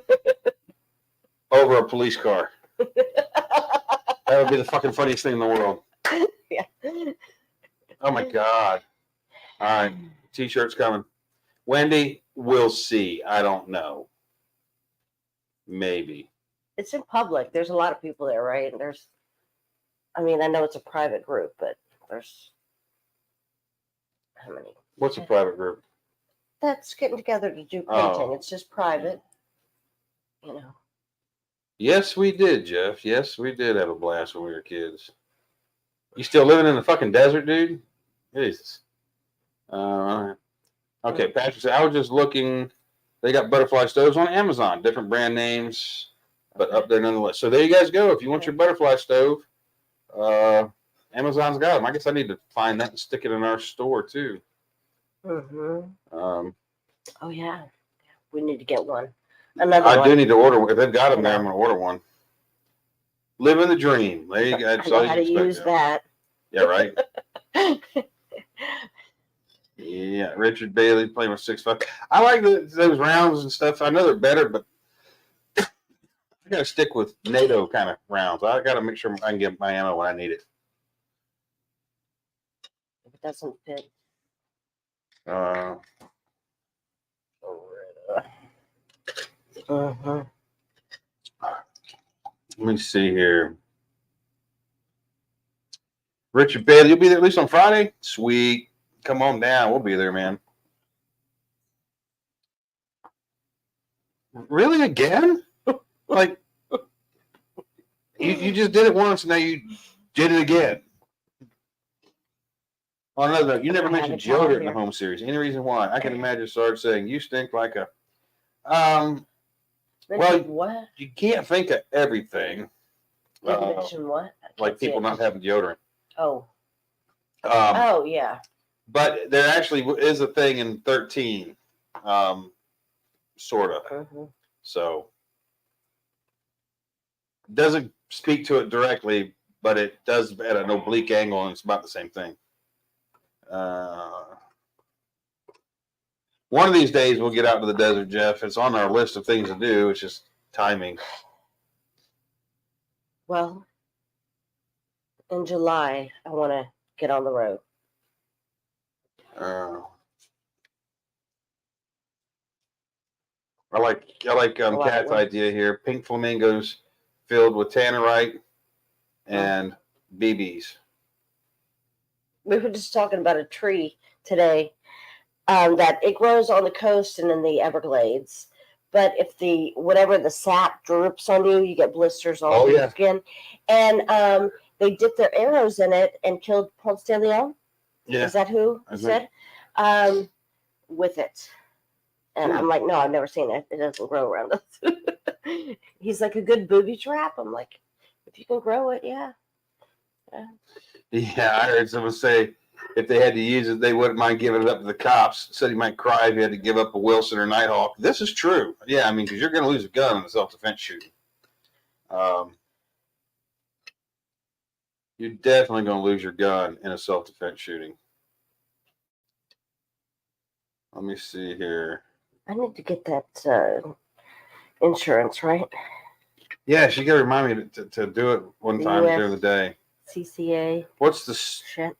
over a police car. That would be the fucking funniest thing in the world. Yeah. Oh my God. All right. T-shirts coming. Wendy, we'll see. I don't know. Maybe. It's in public. There's a lot of people there, right? And I know it's a private group, but there's how many? What's a private group? That's getting together to do painting. Oh. It's just private, you know. Yes, we did, Jeff. Yes, we did have a blast when we were kids. You still living in the fucking desert, dude? Jesus. Okay, Patrick said, I was just looking. They got butterfly stoves on Amazon, different brand names, but up there nonetheless. So there you guys go. If you want your butterfly stove, Amazon's got them. I guess I need to find that and stick it in our store too. Oh yeah, we need to get one. Another I one. do need to order one. If they've got them there, I'm going to order one. Living the dream. There you go. I know how to use that. Yeah, right. Yeah, Richard Bailey playing with 6'5". I like those rounds and stuff. I know they're better, but I got to stick with NATO kind of rounds. I got to make sure I can get my ammo when I need it. If it doesn't fit. Let me see here. Richard Bailey, you'll be there at least on Friday? Sweet. Come on down. We'll be there, man. Really? Again? Like, you just did it once, and now you did it again. On another note, you never mentioned deodorant in the home series. Any reason why? I can imagine Sarge saying, you stink like a... Well, what? You can't think of everything. Mention what? Like people not having deodorant. Oh. Yeah. But there actually is a thing in 13, sort of. So doesn't speak to it directly, but it does at an oblique angle, and it's about the same thing. One of these days we'll get out to the desert, Jeff. It's on our list of things to do. It's just timing. Well, in July, I want to get on the road. I like Kat's idea here. Pink flamingos filled with tannerite and BBs. We were just talking about a tree today that it grows on the coast and in the Everglades. But if whatever the sap drips on you, you get blisters on your skin. And they dipped their arrows in it and killed Ponce de Leon. Yeah. Is that who said? With it. And I'm like, no, I've never seen it. It doesn't grow around us. He's like, a good booby trap. I'm like, if you can grow it, yeah. Yeah, I heard someone say if they had to use it, they wouldn't mind giving it up to the cops. Said he might cry if he had to give up a Wilson or Nighthawk. This is true. Yeah, I mean, because you're going to lose a gun in a self-defense shooting. You're definitely going to lose your gun in a self-defense shooting. Let me see here. I need to get that insurance, right? Yeah, she got to remind me to do it one time during the day. CCA. What's the shit?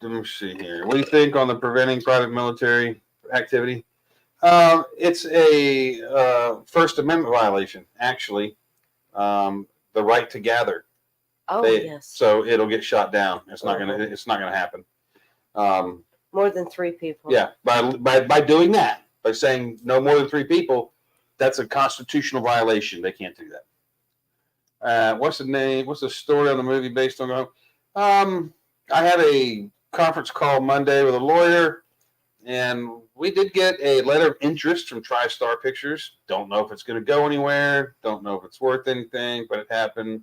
Let me see here. What do you think on the preventing private military activity? It's a First Amendment violation, actually. The right to gather. Oh, yes. So it'll get shot down. It's not gonna. It's not gonna happen. More than 3 people. Yeah, by doing that, by saying no more than 3 people, that's a constitutional violation. They can't do that. What's the name? What's the story on the movie based on? I had a conference call Monday with a lawyer, and we did get a letter of interest from TriStar Pictures. Don't know if it's going to go anywhere. Don't know if it's worth anything, but it happened.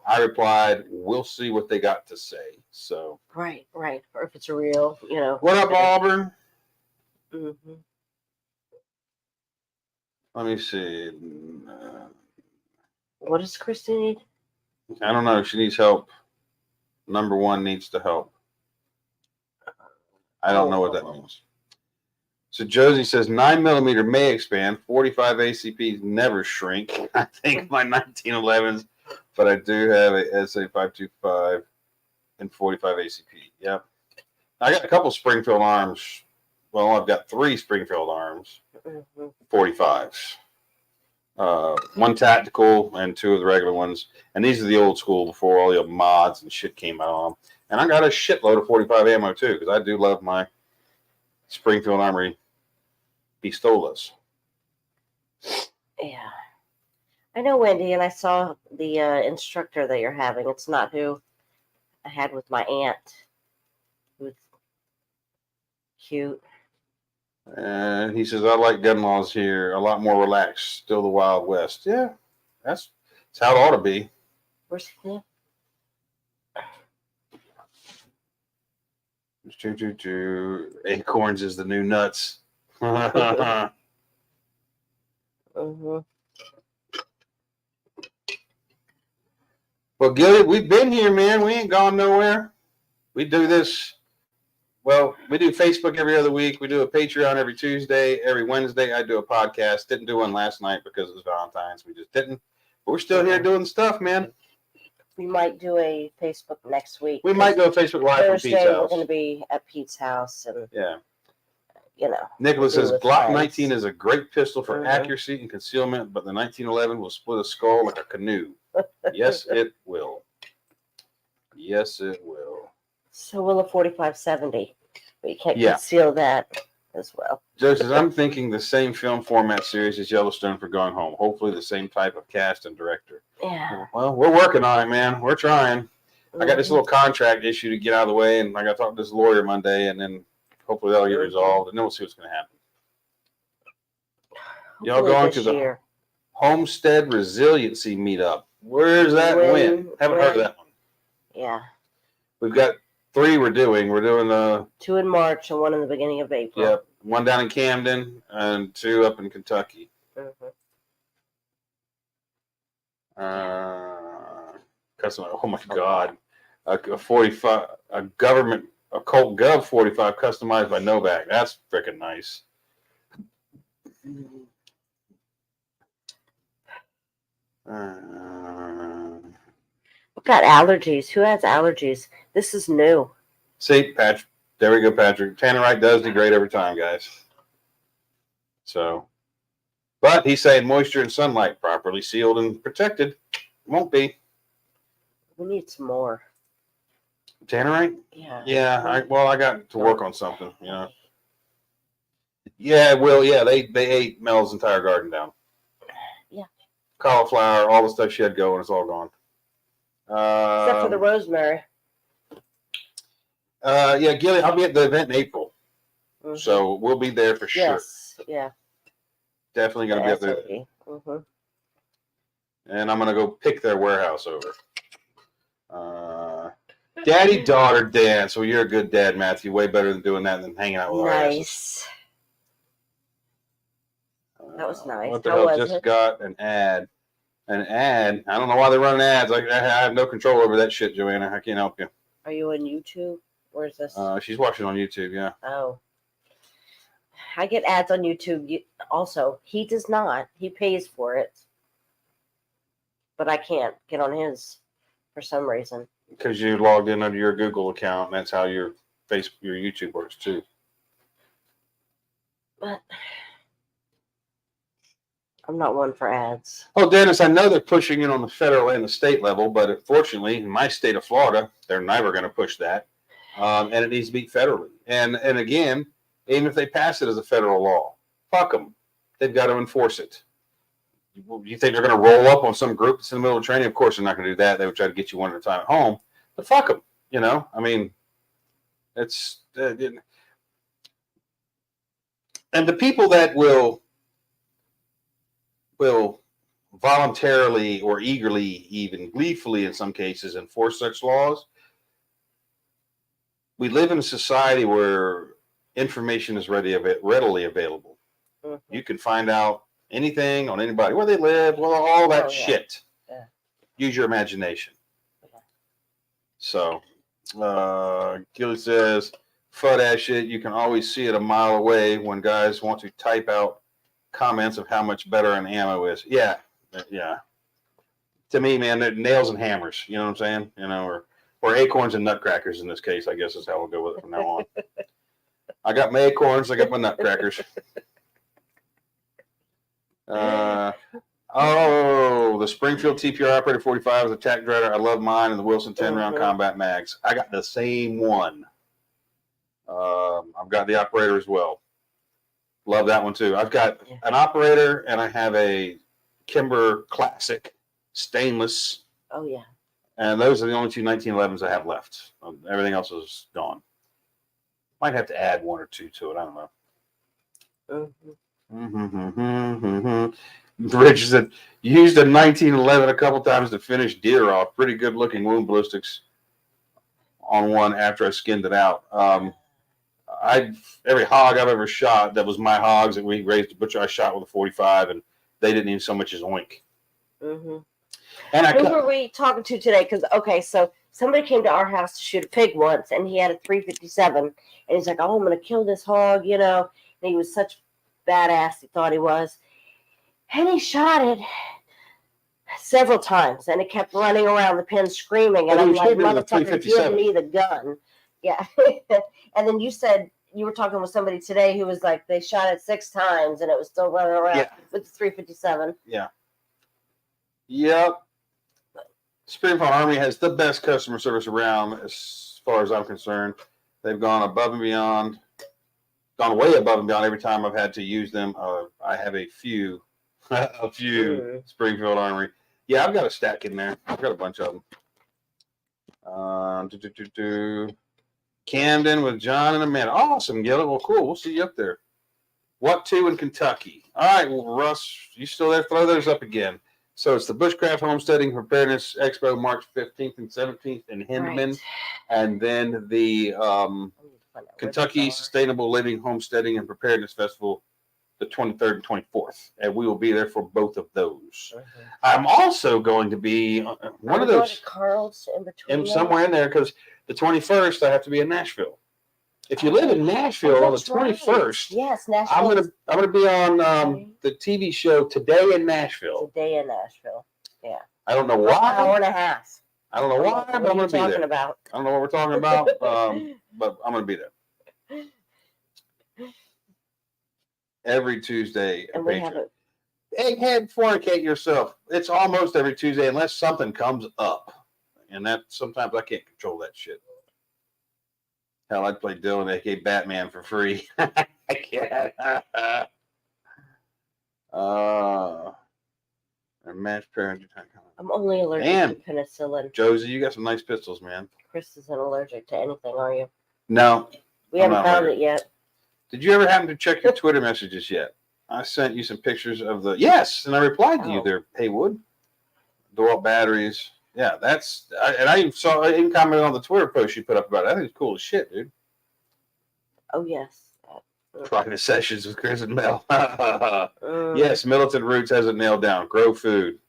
I replied, we'll see what they got to say. So right. Or if it's real, you know. What up, Auburn? Mm-hmm. Let me see. What does Christy need? I don't know. She needs help. Number 1 needs to help. I don't know what that means. So Josie says 9mm may expand. 45 ACPs never shrink. I think my 1911s, but I do have a SA525 and 45 ACP. Yep. I got a couple Springfield arms. Well, I've got 3 Springfield arms, 45s. 1 tactical and 2 of the regular ones. And these are the old school before all the mods and shit came out on them. And I got a shitload of 45 ammo too, because I do love my Springfield Armory pistolas. Yeah. I know, Wendy, and I saw the instructor that you're having. It's not who I had with my aunt. Who's cute. And he says, I like gun laws here. A lot more relaxed. Still the Wild West. Yeah, that's how it ought to be. Where's he live? Acorns is the new nuts. Mm-hmm. Well, Gilly, we've been here, man. We ain't gone nowhere. We do this. Well, we do Facebook every other week. We do a Patreon every Tuesday. Every Wednesday, I do a podcast. Didn't do one last night because it was Valentine's. We just didn't. But we're still here doing stuff, man. We might do a Facebook next week. We might go Facebook Live from Thursday, Pete's house. we're going to be at Pete's house. And, Nicholas says, Glock friends. 19 is a great pistol for accuracy and concealment, but the 1911 will split a skull like a canoe. Yes, it will. Yes, it will. So will a 4570. But you can't conceal that as well. Joe says, I'm thinking the same film format series as Yellowstone for Going Home. Hopefully the same type of cast and director. Yeah. Well, we're working on it, man. We're trying. I got this little contract issue to get out of the way, and I got to talk to this lawyer Monday, and then hopefully that'll get resolved, and then we'll see what's going to happen. Y'all going to the Homestead Resiliency Meetup. Where's that? When? Haven't heard of that one. Yeah. We've got 3 we're doing. We're doing 2 in March and 1 in the beginning of April. Yep. 1 down in Camden and 2 up in Kentucky. Customer. Oh my God. A 45, a Colt Gov 45 customized by Novak. That's freaking nice. I've got allergies. Who has allergies? This is new. See, Patrick. There we go, Patrick. Tannerite does degrade over time, guys. So, but he's saying moisture and sunlight properly sealed and protected. Won't be. We need some more. Tannerite? Yeah. Yeah. I got to work on something, you know. Yeah, well, yeah, they ate Mel's entire garden down. Yeah. Cauliflower, all the stuff she had going, it's all gone. Except for the rosemary. Yeah, Gilly, I'll be at the event in April. So we'll be there for sure. Yes, yeah. Definitely going to be up there. And I'm going to go pick their warehouse over. Daddy-daughter dance. Well, you're a good dad, Matthew. Way better than doing that than hanging out with our asses. That was nice. What the hell? Just got an ad. An ad? I don't know why they're running ads. I have no control over that shit, Joanna. I can't help you. Are you on YouTube? Where's this? She's watching on YouTube, yeah. Oh. I get ads on YouTube also. He does not. He pays for it. But I can't get on his for some reason. Because you logged in under your Google account, and that's how your YouTube works too. But I'm not one for ads. Oh, Dennis, I know they're pushing it on the federal and the state level, but unfortunately, in my state of Florida, they're never going to push that. And it needs to be federally. And again, even if they pass it as a federal law, fuck them. They've got to enforce it. You think they're going to roll up on some group that's in the middle of training? Of course, they're not going to do that. They would try to get you one at a time at home. But fuck them. You know, I mean, it's and the people that will voluntarily or eagerly, even gleefully in some cases, enforce such laws. We live in a society where information is readily available. You can find out anything on anybody, where they live, well, all that shit. Yeah. Use your imagination. Okay. So, Gilly says, FUD ass shit, you can always see it a mile away when guys want to type out comments of how much better an ammo is. Yeah. To me, man, they're nails and hammers. You know what I'm saying? You know, or acorns and nutcrackers in this case, I guess is how we'll go with it from now on. I got my acorns, I got my nutcrackers. The Springfield TPR Operator 45 is a tack dreader. I love mine and the Wilson 10-round combat mags. I got the same one. I've got the operator as well. Love that one too. I've got an operator and I have a Kimber Classic stainless. Oh yeah. And those are the only two 1911s I have left. Everything else is gone. Might have to add one or two to it. I don't know. Rich said, used a 1911 a couple times to finish deer off. Pretty good looking wound ballistics on one after I skinned it out. Every hog I've ever shot that was my hogs that we raised to butcher, I shot with a 45, and they didn't even so much as oink. And who were we talking to today? Because so somebody came to our house to shoot a pig once, and he had a 357, and he's like, "Oh, I'm going to kill this hog," And he was such badass. He thought he was, and he shot it several times, and it kept running around the pen screaming, and I'm like, "Motherfucker, give me the gun!" Yeah. And then you said you were talking with somebody today who was like, they shot it 6 times, and it was still running around with the 357. Yeah. Yep. Springfield Army has the best customer service around as far as I'm concerned. They've gone above and beyond, gone way above and beyond every time I've had to use them. I have a few Springfield Armory. Yeah, I've got a stack in there. I've got a bunch of them. Camden with John and Amanda. Awesome, Gillett. Well, cool. We'll see you up there. What to in Kentucky? All right, well, Russ, you still there? Throw those up again. So it's the Bushcraft Homesteading Preparedness Expo, March 15th and 17th in Hindman. Right. And then the Kentucky Sustainable Living Homesteading and Preparedness Festival, the 23rd and 24th. And we will be there for both of those. I'm also going to be one of those. Carl's in between. Somewhere in there, because the 21st, I have to be in Nashville. If you live in Nashville on the 21st, yes, Nashville. I'm gonna be on the TV show Today in Nashville. Today in Nashville. Yeah. I don't know why. An hour and a half. I don't know why, but I'm gonna be there. I don't know what we're talking about, but I'm gonna be there. Every Tuesday. And we have it. Egghead, fornicate yourself. It's almost every Tuesday unless something comes up, and that sometimes I can't control that shit. Hell, I'd play Dylan, aka Batman, for free. I can't. Match parent. I'm only allergic to penicillin. Josie, you got some nice pistols, man. Chris isn't allergic to anything, are you? No. We haven't found it yet. Did you ever happen to check your Twitter messages yet? I sent you some pictures of the... Yes, and I replied to you there, Haywood. DeWalt batteries. Yeah, I even commented on the Twitter post you put up about it. I think it's cool as shit, dude. Oh, yes. Private sessions with Chris and Mel. Yes, Militant Roots has it nailed down. Grow food.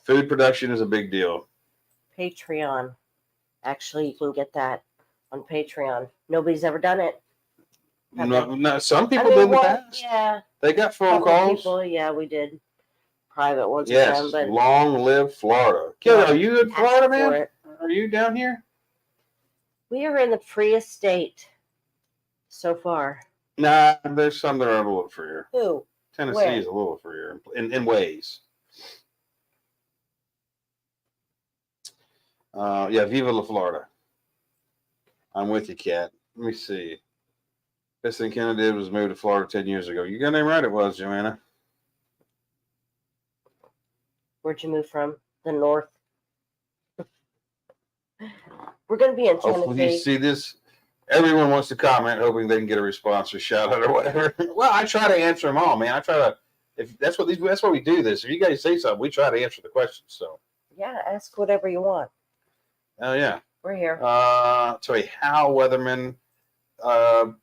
Food production is a big deal. Patreon. Actually, you can get that on Patreon. Nobody's ever done it. No, some people did in the past. Yeah. They got phone calls. Yeah, we did. Private ones. Yes, but long live Florida. Killer, are you in Florida, man? Are you down here? We are in the freest state so far. Nah, there's some that are a little freer. Who? Tennessee is a little freer in ways. Yeah, Viva la Florida. I'm with you, Kat. Let me see. Best thing Kenna did was move to Florida 10 years ago. You got name right, it was, Joanna. Where'd you move from? The north. We're going to be in Tennessee. Hopefully you see this. Everyone wants to comment, hoping they can get a response or shout out or whatever. Well, I try to answer them all, man. I try to. If that's what we do this. If you guys say something, we try to answer the questions. So. Yeah, ask whatever you want. Oh yeah. We're here. Sorry, Hal Weatherman.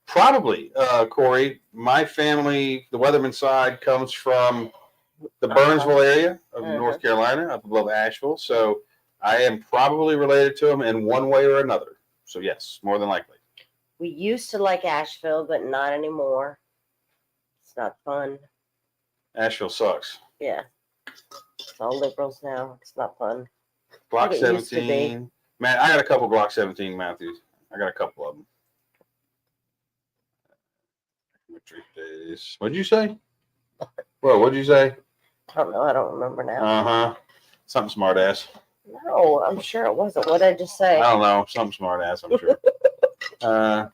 Probably, Corey. My family, the Weatherman side, comes from the Burnsville area of North Carolina, up above Asheville. So I am probably related to them in one way or another. So yes, more than likely. We used to like Asheville, but not anymore. It's not fun. Asheville sucks. Yeah. It's all liberals now. It's not fun. Glock 17. Man, I got a couple Glock 17 Matthews. I got a couple of them. Days. What'd you say? Well, what'd you say? I don't know. I don't remember now. Uh-huh. Something smart ass. No, I'm sure it wasn't. What did I just say? I don't know. Something smart ass, I'm sure. Let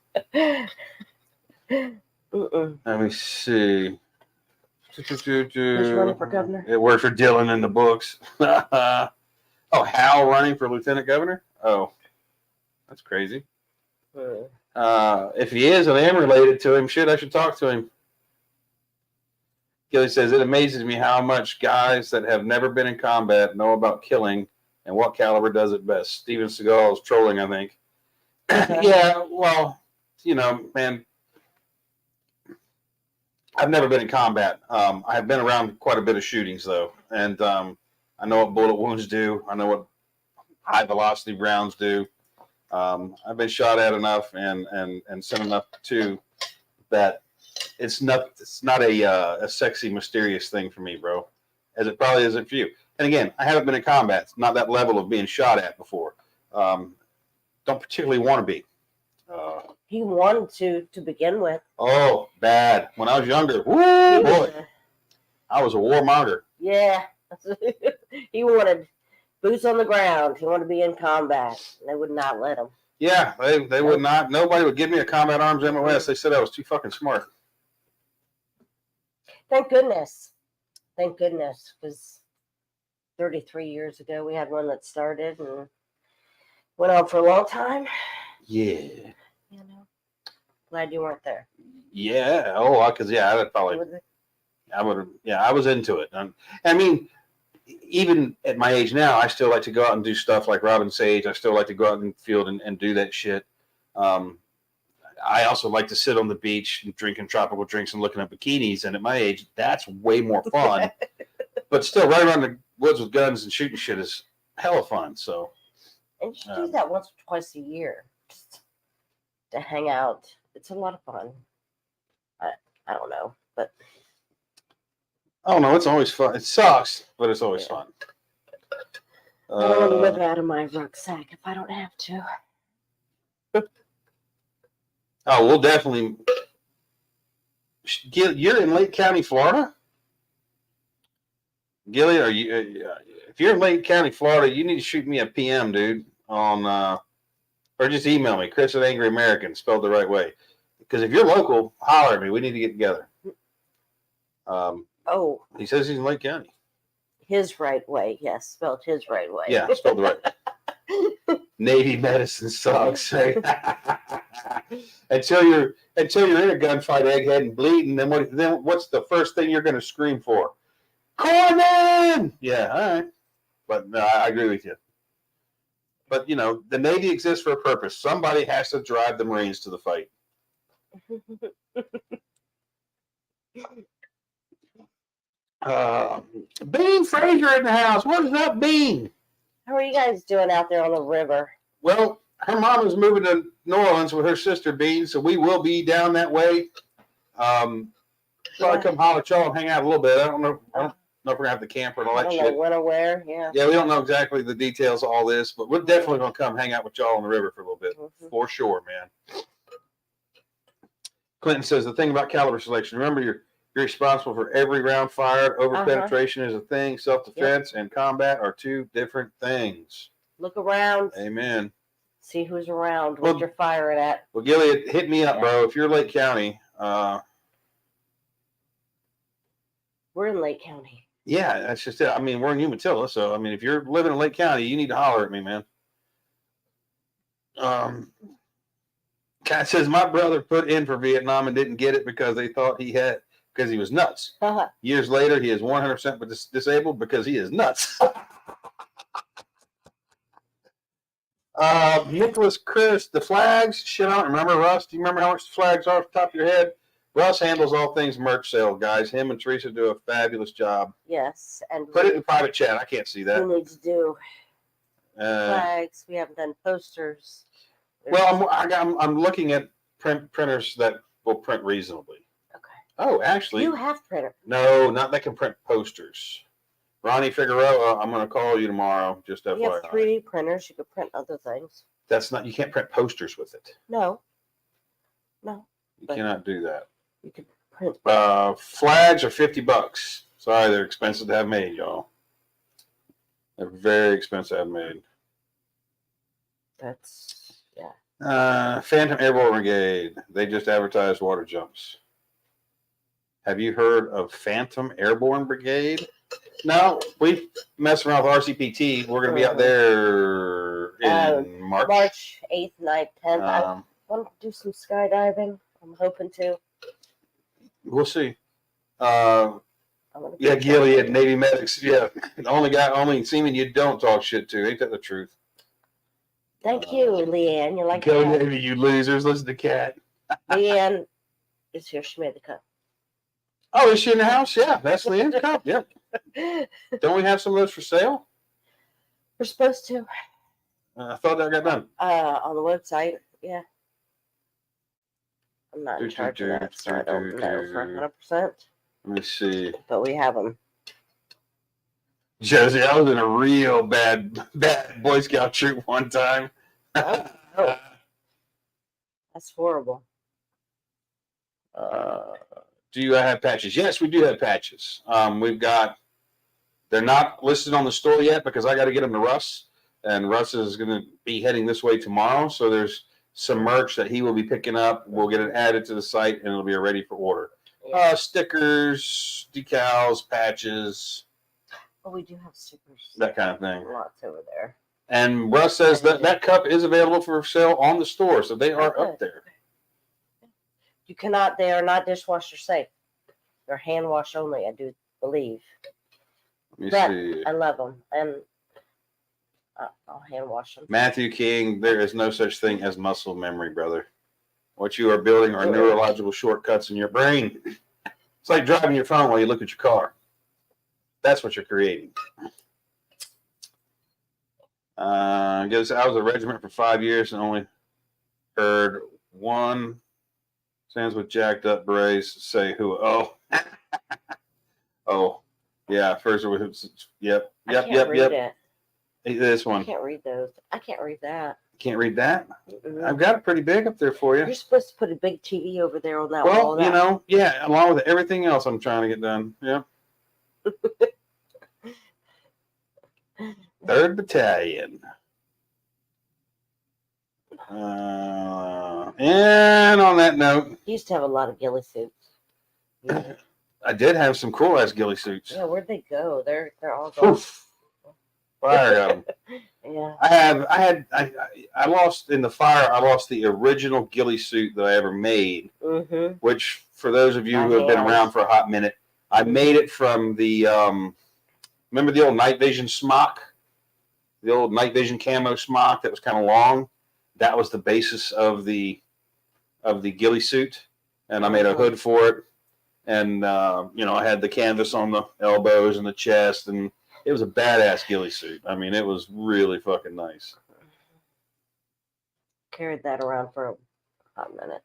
me see. Who's running for governor? It worked for Dylan in the books. Oh, Hal running for lieutenant governor? Oh, that's crazy. If he is and I am related to him, shit, I should talk to him. Gilly says, it amazes me how much guys that have never been in combat know about killing and what caliber does it best. Steven Seagal is trolling, I think. Yeah, well, you know, man, I've never been in combat. I have been around quite a bit of shootings, though, and I know what bullet wounds do. I know what high velocity rounds do. I've been shot at enough and sent enough too that it's not a sexy, mysterious thing for me, bro, as it probably isn't for you. And again, I haven't been in combat. It's not that level of being shot at before. Don't particularly want to be. He wanted to begin with. Oh, bad. When I was younger, woo, boy, I was a warmonger. Yeah. He wanted boots on the ground. He wanted to be in combat. They would not let him. Yeah, they would not. Nobody would give me a combat arms MOS. They said I was too fucking smart. Thank goodness. Thank goodness. Because 33 years ago, we had one that started and went on for a long time. Yeah. You know, glad you weren't there. Yeah. Oh, because I would probably. I would. Yeah, I was into it. I mean, even at my age now, I still like to go out and do stuff like Robin Sage. I still like to go out in the field and do that shit. I also like to sit on the beach and drinking tropical drinks and looking at bikinis. And at my age, that's way more fun. But still, right around the woods with guns and shooting shit is hella fun. So. And you should do that once or twice a year. Just to hang out. It's a lot of fun. I don't know, but oh no, it's always fun. It sucks, but it's always fun. I don't want to live out of my rucksack if I don't have to. Oh, we'll definitely. You're in Lake County, Florida, Gilly. Are you? If you're in Lake County, Florida, you need to shoot me a PM, dude, on or just email me, Chris at Angry American, spelled the right way. Because if you're local, holler at me. We need to get together. He says he's in Lake County. His right way, yes, spelled his right way. Yeah, spelled the right way. Navy medicine sucks. until you're in a gunfight, egghead and bleeding, then what's the first thing you're going to scream for? Corpsman! Yeah, all right. But no, I agree with you. But, you know, the Navy exists for a purpose. Somebody has to drive the Marines to the fight. Bean Fraser in the house. What is up, Bean? How are you guys doing out there on the river? Well, her mom is moving to New Orleans with her sister, Bean, so we will be down that way. Probably come holler at y'all and hang out a little bit. I don't know if we're going to have the camper and all that shit. Know when or where, yeah. Yeah, we don't know exactly the details of all this, but we're definitely going to come hang out with y'all on the river for a little bit. Mm-hmm. For sure, man. Clinton says the thing about caliber selection, remember you're responsible for every round fired. Over penetration is a thing. Self-defense and combat are two different things. Look around. Amen. See who's around, what you're firing at. Well, Gilly, hit me up, bro. If you're Lake County. We're in Lake County. Yeah, that's just it. I mean, we're in Umatilla, so I mean, if you're living in Lake County, you need to holler at me, man. Cat says my brother put in for Vietnam and didn't get it because they thought because he was nuts. Years later, he is 100% disabled because he is nuts. Nicholas Chris, the flags. Shit, I don't remember. Russ, do you remember how much the flags are off the top of your head? Russ handles all things merch sale, guys. Him and Teresa do a fabulous job. Yes, and put it in private chat. I can't see that. We need to do flags. We haven't done posters. Well, I'm looking at printers that will print reasonably. Okay. Oh, actually, you have printer. No, not that can print posters. Ronnie Figueroa, I'm going to call you tomorrow. Just FYI. You have 3D printers. You could print other things. You can't print posters with it. No. You cannot do that. You can print. Flags are $50. Sorry, they're expensive to have made, y'all. They're very expensive to have made. That's, yeah. Phantom Airborne Brigade. They just advertised water jumps. Have you heard of Phantom Airborne Brigade? No, we mess around with RCPT. We're going to be out there in March. March 8th, 9th, 10th. I want to do some skydiving. I'm hoping to. We'll see. Yeah, Gilead, Navy medics. Yeah, the only seaman you don't talk shit to. Ain't that the truth? Thank you, Leanne. You like Go that? Navy, you losers. Listen to Kat. Leanne is here. She made the cut. Oh, is she in the house? Yeah, that's Leanne's cup. Yep. Don't we have some of those for sale? We're supposed to. I thought that got done. On the website, yeah. I'm not in charge of that, so I don't know for 100%. Let me see. But we have them. Josie, I was in a real bad Boy Scout troop one time. Oh. That's horrible. Do you have patches? Yes, we do have patches. We've got. They're not listed on the store yet because I got to get them to Russ, and Russ is going to be heading this way tomorrow. So there's some merch that he will be picking up. We'll get it added to the site, and it'll be ready for order. Yeah. Stickers, decals, patches. Oh, we do have stickers. That kind of thing. Lots over there. And Russ says that cup is available for sale on the store, so they are up there. You cannot. They are not dishwasher safe. They're hand wash only, I do believe. Let me see. I love them, and I'll hand wash them. Matthew King, there is no such thing as muscle memory, brother. What you are building are neurological shortcuts in your brain. It's like driving your phone while you look at your car. That's what you're creating. I was a regiment for 5 years and only heard one stands with jacked up berets say who. Oh. Oh. Yeah, first it was. Yep. This one. I can't read those. I can't read that. Can't read that? I've got it pretty big up there for you. You're supposed to put a big TV over there on that wall. Well, yeah, along with everything else I'm trying to get done. Yeah. 3rd Battalion. And on that note. You used to have a lot of ghillie suits. Yeah. I did have some cool ass ghillie suits. Yeah, where'd they go? They're all gone. Oof. Fire got them. Yeah. I lost in the fire. I lost the original ghillie suit that I ever made. Mm-hmm. Which, for those of you who have been around for a hot minute, I made it from the. Remember the old night vision smock, the old night vision camo smock that was kind of long. That was the basis of the ghillie suit, and I made a hood for it. And, I had the canvas on the elbows and the chest, and it was a badass ghillie suit. I mean, it was really fucking nice. Carried that around for a hot minute.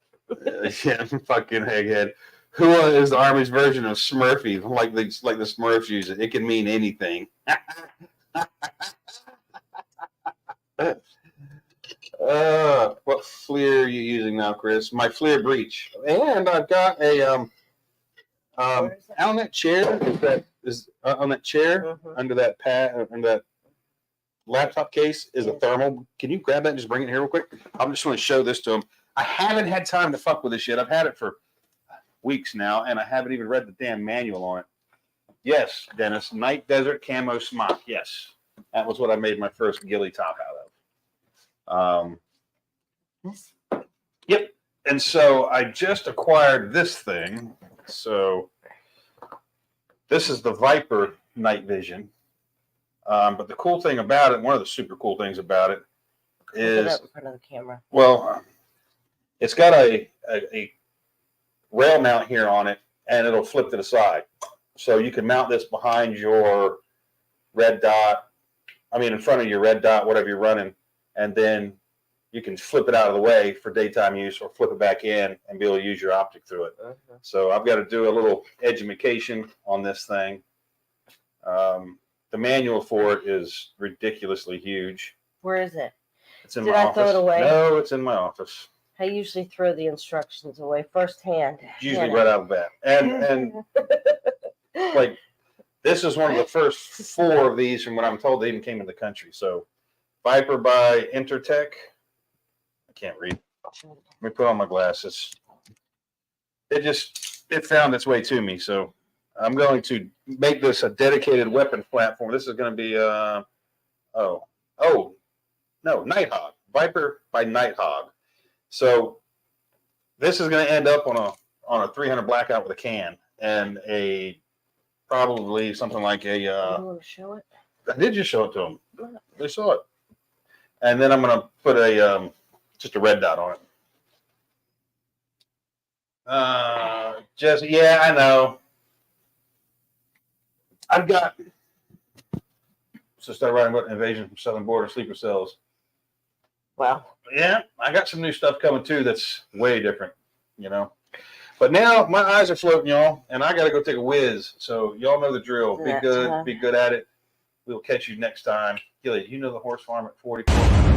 Yeah, fucking egghead. Who is the Army's version of Smurfy? Like the Smurfs use it. It can mean anything. What FLIR are you using now, Chris? My FLIR breach. And I've got a... on that chair on that chair under that pad under that laptop case is a thermal. Can you grab that and just bring it here real quick? I'm just going to show this to him. I haven't had time to fuck with this yet. I've had it for weeks now, and I haven't even read the damn manual on it. Yes, Dennis, Night Desert Camo Smock. Yes, that was what I made my first ghillie top out of. Yep. And so I just acquired this thing. So this is the Viper night vision. But the cool thing about it, one of the super cool things about it is, put it up in front of the camera. Well, it's got a rail mount here on it, and it'll flip to the side. So you can mount this behind your red dot. I mean, in front of your red dot, whatever you're running, and then you can flip it out of the way for daytime use or flip it back in and be able to use your optic through it. So I've got to do a little education on this thing. The manual for it is ridiculously huge. Where is it? It's in my office. Did I throw it away? No, it's in my office. I usually throw the instructions away firsthand. Usually right out of the bat. And like, this is one of the first 4 of these from what I'm told they even came in the country. So Viper by Intertech. I can't read. Let me put on my glasses. It found its way to me. So I'm going to make this a dedicated weapon platform. This is going to be, Nighthawk. Viper by Nighthawk. So this is going to end up on a 300 blackout with a can and probably something like a. You want to show it? I did just show it to them. They saw it. And then I'm going to put just a red dot on it. Yeah, I know. I've got. So start writing about invasion from southern border sleeper cells. Well. Yeah, I got some new stuff coming too that's way different, But now my eyes are floating, y'all, and I got to go take a whiz. So y'all know the drill. Be good at it. We'll catch you next time. Gilly, you know the horse farm at 44.